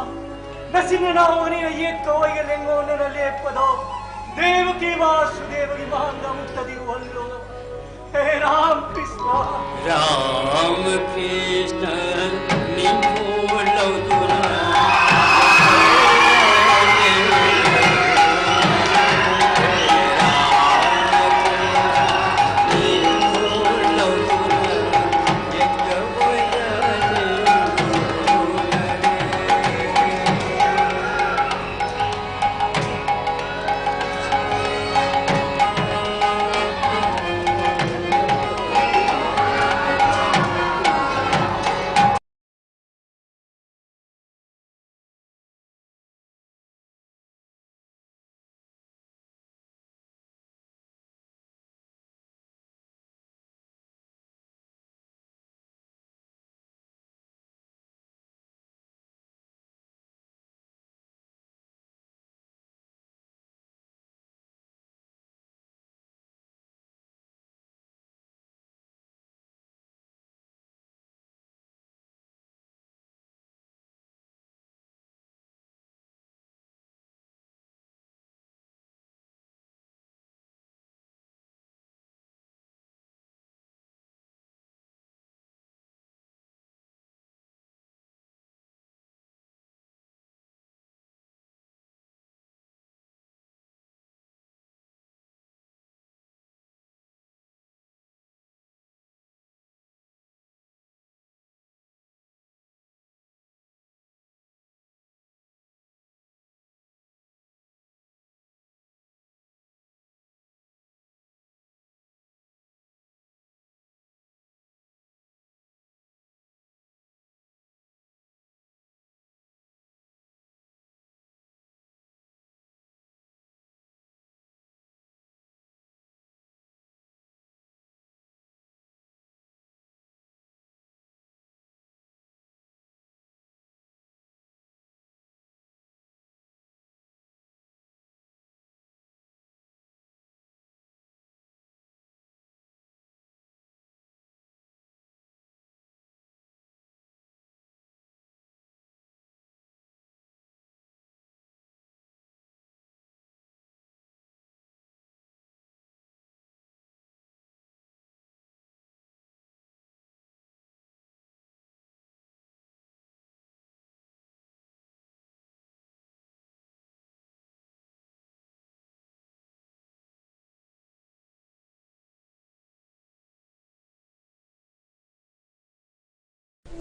nasinanaoni na yekko igalengone na lepado, Devaki Vasudevaki Mahanga Muktadiruhallo, Hey Ram Krishna. Ram Krishna, Nimbo Lauduna.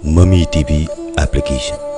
MAMI TV application.